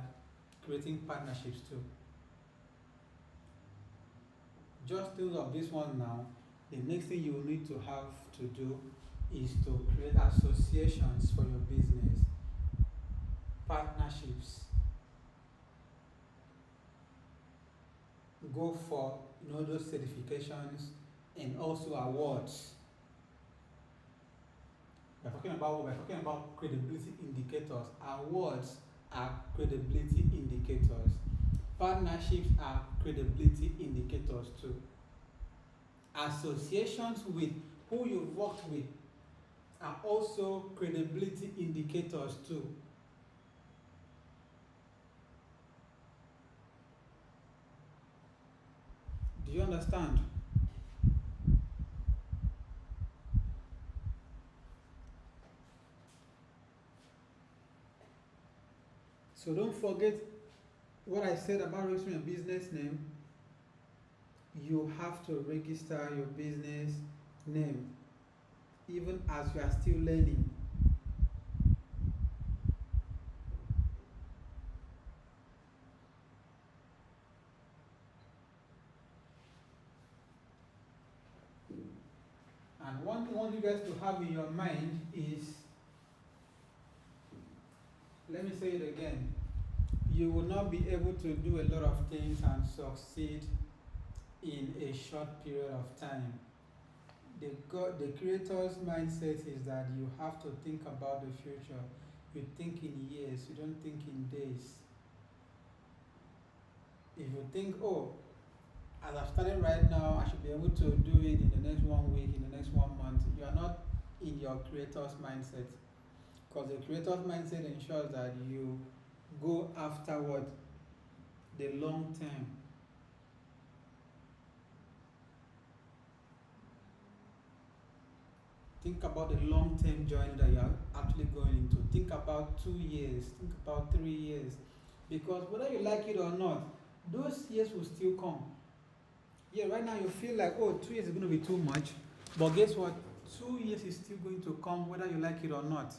creating partnerships too. Just think of this one now. The next thing you will need to have to do is to create associations for your business, partnerships. Go for those certifications and also awards. We're talking about credibility indicators. Awards are credibility indicators. Partnerships are credibility indicators too. Associations with who you've worked with are also credibility indicators too. Do you understand? So don't forget what I said about registering your business name. You have to register your business name even as you are still learning. And one thing I want you guys to have in your mind is, let me say it again, you will not be able to do a lot of things and succeed in a short period of time. The creator's mindset is that you have to think about the future. You think in years, you don't think in days. If you think, oh, as I've started right now, I should be able to do it in the next 1 week, in the next 1 month, you are not in your creator's mindset. Because the creator's mindset ensures that you go afterward the long term. Think about the long-term journey that you are actually going into. Think about 2 years, think about 3 years. Because whether you like it or not, those years will still come. Yeah, right now you feel like, oh, 2 years is going to be too much. But guess what? 2 years is still going to come whether you like it or not.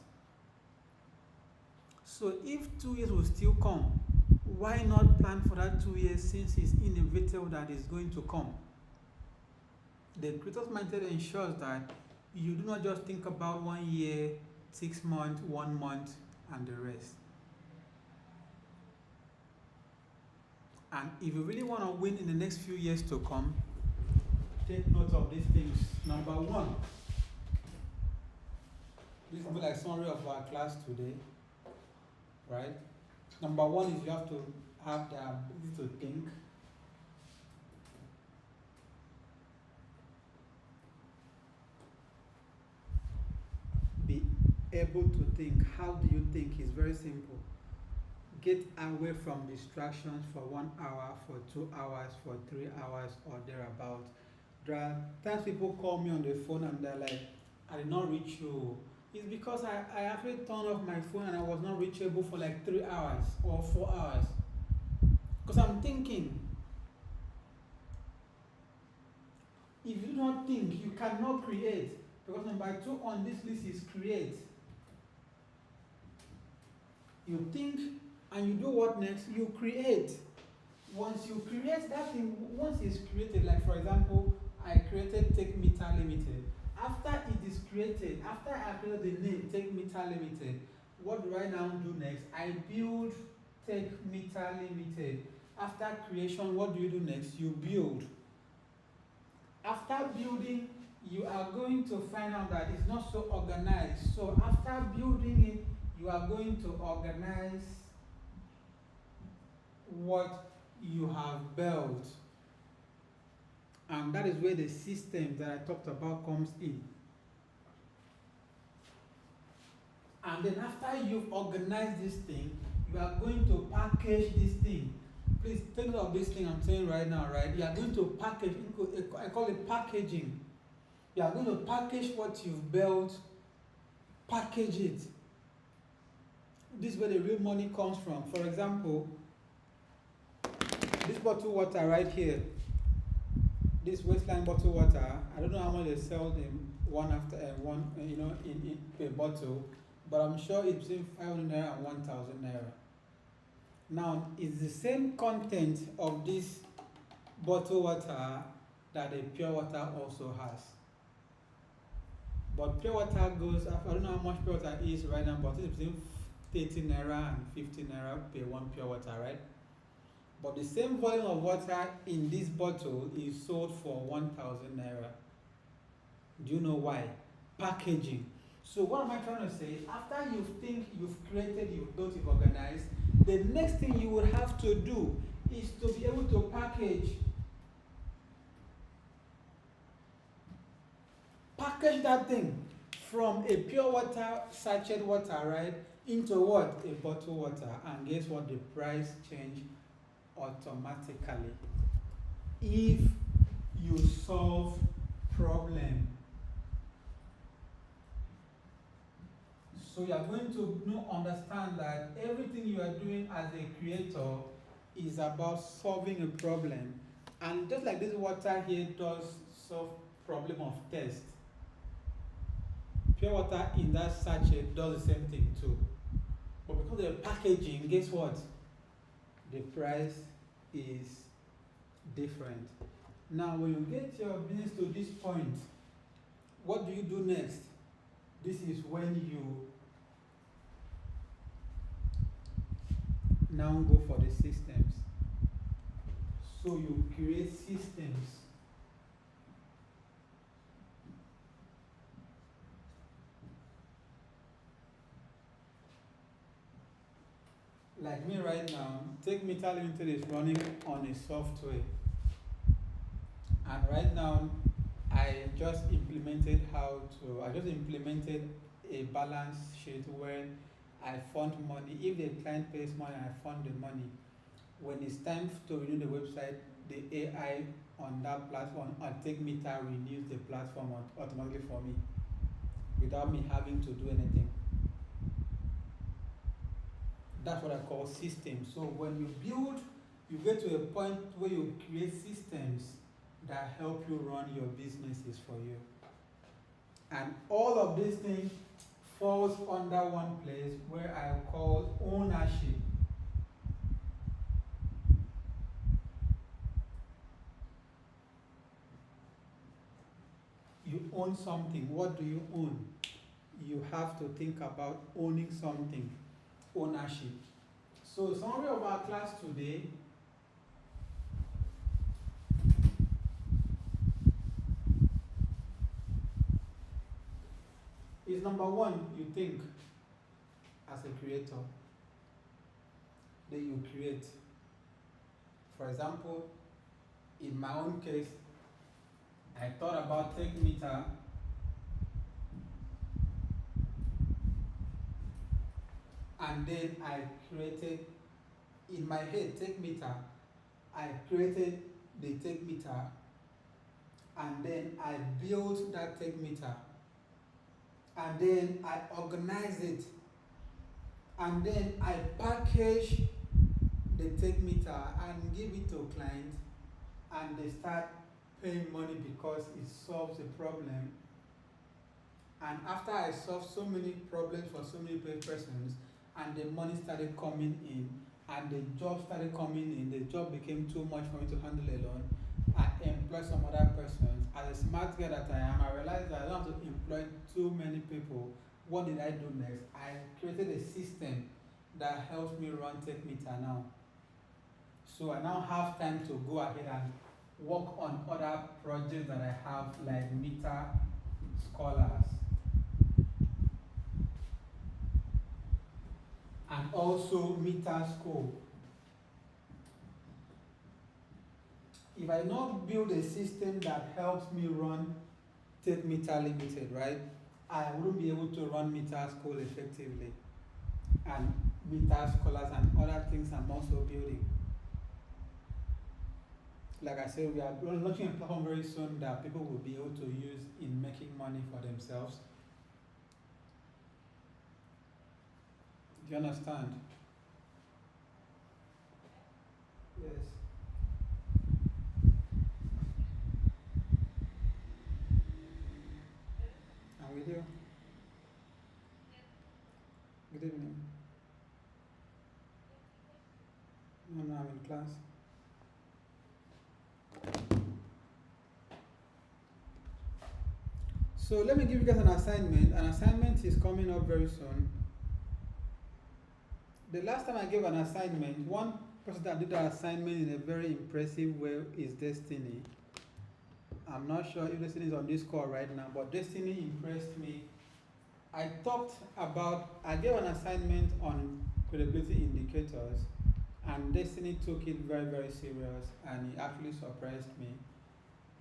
So if 2 years will still come, why not plan for that 2 years since it's inevitable that it's going to come? The creator's mindset ensures that you do not just think about 1 year, 6 months, 1 month, and the rest. And if you really want to win in the next few years to come, take note of these things. Number one, this will be like summary of our class today, right? Number one is you have to have the ability to think. Be able to think. How do you think? It's very simple. Get away from distractions for 1 hour, for 2 hours, for 3 hours, or thereabout. There are times people call me on the phone and they're like, I did not reach you. It's because I actually turned off my phone and I was not reachable for like 3 hours or 4 hours. Because I'm thinking. If you do not think, you cannot create. Because number 2 on this list is create. You think and you do what next? You create. Once you create that thing, once it's created, like for example, I created Take Meter Limited. After it is created, after I created the name Take Meter Limited, what do I now do next? I build Take Meter Limited. After creation, what do you do next? You build. After building, you are going to find out that it's not so organized. So after building it, you are going to organize what you have built. And that is where the system that I talked about comes in. And then after you've organized this thing, you are going to package this thing. Please take note of this thing I'm saying right now, right? You are going to package, I call it packaging. You are going to package what you've built, package it. This is where the real money comes from. For example, this bottled water right here, this waistline bottled water, I don't know how much they sell them one after one, in a bottle, but I'm sure it's between 500 naira and 1,000 naira. Now, it's the same content of this bottled water that the pure water also has. But pure water goes, I don't know how much pure water is right now, but it's between 30 naira and 50 naira per one pure water, right? But the same volume of water in this bottle is sold for 1,000 naira. Do you know why? Packaging. So what am I trying to say? After you think you've created, you've built, you've organized, the next thing you would have to do is to be able to package. Package that thing from a pure water, sachet water, right, into what? A bottled water. And guess what? The price change automatically if you solve problem. So you are going to understand that everything you are doing as a creator is about solving a problem. And just like this water here does solve problem of taste, pure water in that sachet does the same thing too. But because of the packaging, guess what? The price is different. Now, when you get your business to this point, what do you do next? This is when you now go for the systems. So you create systems. Like me right now, Take Meter Limited is running on a software. And right now, I just implemented a balance sheet where I fund money. If the client pays money, I fund the money. When it's time to renew the website, the AI on that platform, Take Meter renews the platform automatically for me without me having to do anything. That's what I call systems. So when you build, you get to a point where you create systems that help you run your businesses for you. And all of these things falls under one place where I call ownership. You own something. What do you own? You have to think about owning something. Ownership. So summary of our class today is number one, you think as a creator. Then you create. For example, in my own case, I thought about take meter and then I created in my head take meter. I created the take meter and then I built that take meter and then I organized it and then I package the take meter and give it to client and they start paying money because it solves a problem. And after I solved so many problems for so many persons and the money started coming in and the job started coming in, the job became too much for me to handle alone, I employed some other persons. As a smart guy that I am, I realized that I don't have to employ too many people. What did I do next? I created a system that helps me run Take Meter now. So I now have time to go ahead and work on other projects that I have, like Meter Scholars. And also Meter School. If I not build a system that helps me run Take Meter Limited, right, I wouldn't be able to run Meter School effectively. And Meter Scholars and other things I'm also building. Like I said, we are launching a platform very soon that people will be able to use in making money for themselves. Do you understand? Yes. I'm with you. Good evening. No, I'm in class. So let me give you guys an assignment. An assignment is coming up very soon. The last time I gave an assignment, one person that did that assignment in a very impressive way is Destiny. I'm not sure if Destiny is on this call right now, but Destiny impressed me. I gave an assignment on credibility indicators, and Destiny took it very, very serious, and he actually surprised me.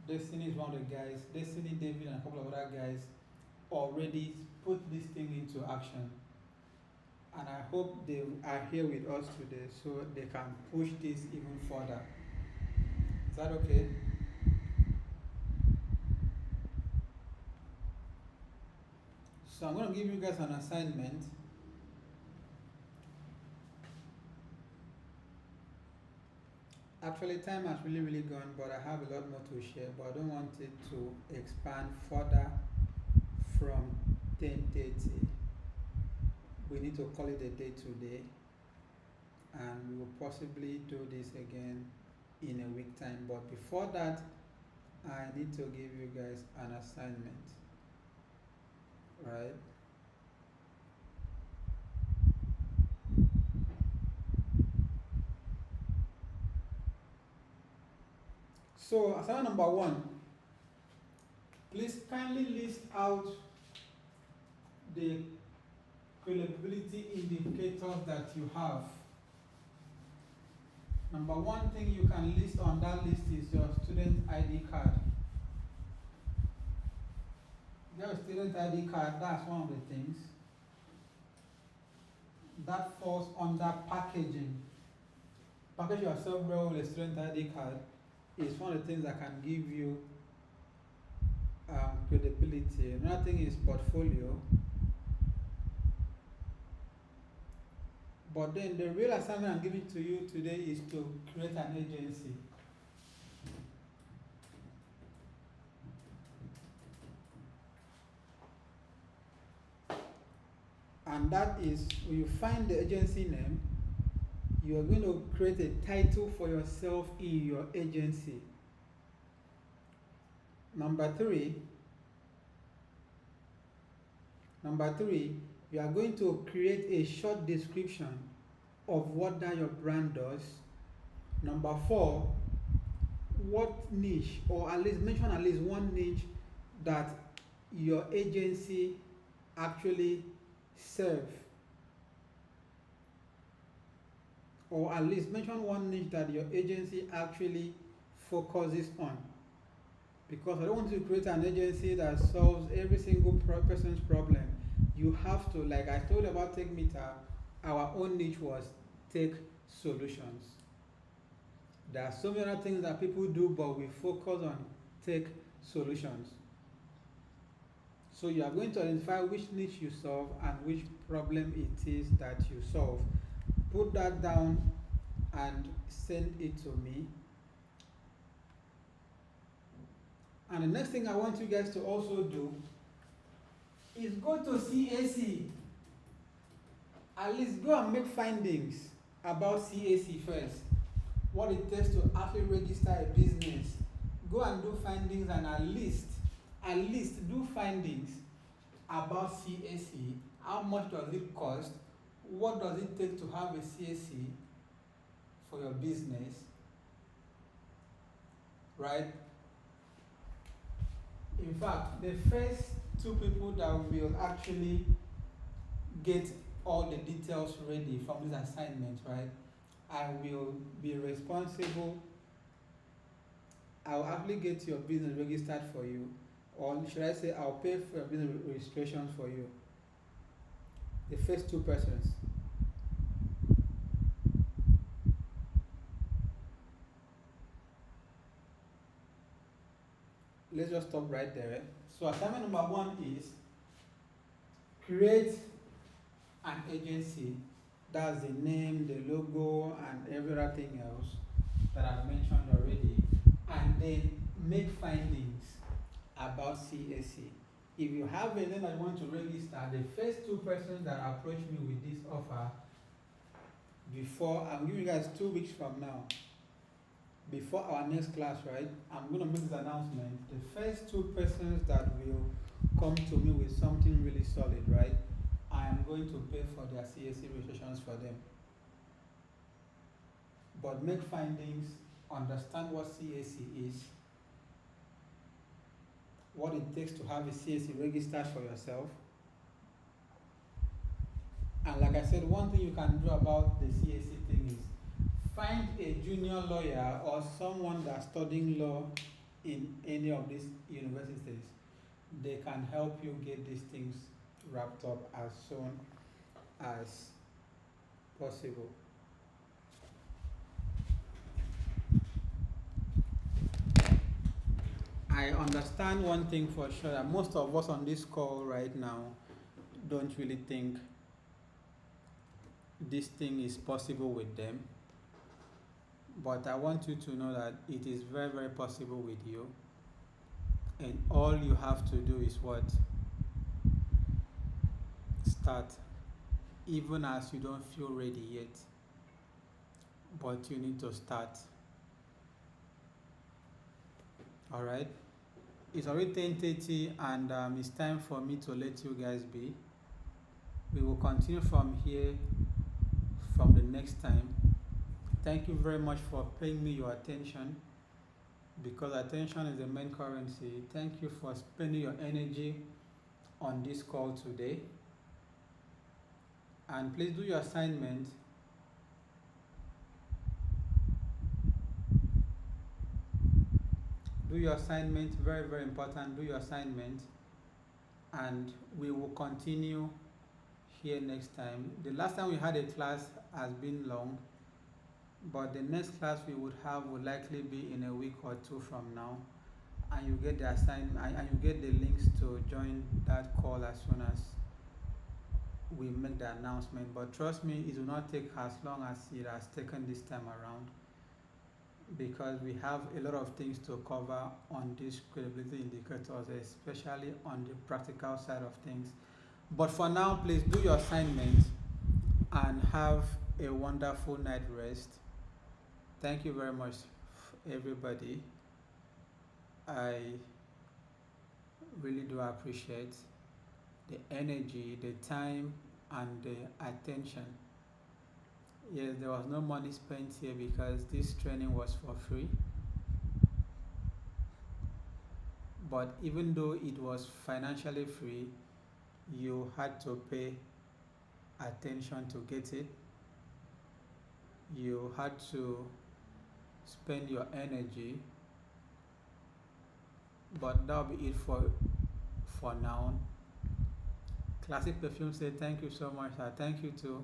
Destiny is one of the guys, Destiny, David, and a couple of other guys already put this thing into action. And I hope they are here with us today so they can push this even further. Is that okay? So I'm going to give you guys an assignment. Actually, time has really gone, but I have a lot more to share, but I don't want it to expand further from 10:30. We need to call it a day today, and we will possibly do this again in a week time. But before that, I need to give you guys an assignment, right? So assignment number one, please kindly list out the credibility indicators that you have. Number one thing you can list on that list is your student ID card. Your student ID card, that's one of the things. That falls under packaging. Package yourself well with a student ID card is one of the things that can give you credibility. Another thing is portfolio. But then the real assignment I'm giving to you today is to create an agency. And that is when you find the agency name, you are going to create a title for yourself in your agency. Number three, you are going to create a short description of what that your brand does. Number four, what niche, or at least mention at least one niche that your agency actually serve, or at least mention one niche that your agency actually focuses on. Because I don't want to create an agency that solves every single person's problem. You have to, like I told you about Tech Meter, our own niche was tech solutions. There are so many other things that people do, but we focus on tech solutions. So you are going to identify which niche you solve and which problem it is that you solve. Put that down and send it to me. And the next thing I want you guys to also do is go to CAC. At least go and make findings about CAC first. What it takes to actually register a business. Go and do findings, and at least do findings about CAC. How much does it cost? What does it take to have a CAC for your business? Right? In fact, the first two people that will actually get all the details ready from this assignment, right? I will be responsible. I'll actually get your business registered for you, or should I say I'll pay for your business registration for you. The first two persons. Let's just stop right there. So assignment number one is create an agency. That's the name, the logo, and everything else that I've mentioned already. And then make findings about CAC. If you have a name that you want to register, the first two persons that approach me with this offer, before, I'm giving you guys 2 weeks from now, before our next class, right? I'm going to make this announcement. The first two persons that will come to me with something really solid, right? I am going to pay for their CAC registrations for them. But make findings, understand what CAC is, what it takes to have a CAC registered for yourself. And like I said, one thing you can do about the CAC thing is find a junior lawyer or someone that's studying law in any of these universities. They can help you get these things wrapped up as soon as possible. I understand one thing for sure, that most of us on this call right now don't really think this thing is possible with them. But I want you to know that it is very, very possible with you. And all you have to do is what? Start. Even as you don't feel ready yet. But you need to start. Alright? It's already 10:30 and it's time for me to let you guys be. We will continue from here from the next time. Thank you very much for paying me your attention, because attention is the main currency. Thank you for spending your energy on this call today. And please do your assignment. Do your assignment, very, very important. Do your assignment, and we will continue here next time. The last time we had a class has been long, but the next class we would have will likely be in a week or two from now, and you get the assignment and you get the links to join that call as soon as we make the announcement. But trust me, it will not take as long as it has taken this time around, because we have a lot of things to cover on these credibility indicators, especially on the practical side of things. But for now, please do your assignment and have a wonderful night rest. Thank you very much, everybody. I really do appreciate the energy, the time, and the attention. Yes, there was no money spent here because this training was for free. But even though it was financially free, you had to pay attention to get it. You had to spend your energy. But that'll be it for now. Classic Perfume said thank you so much. Thank you too.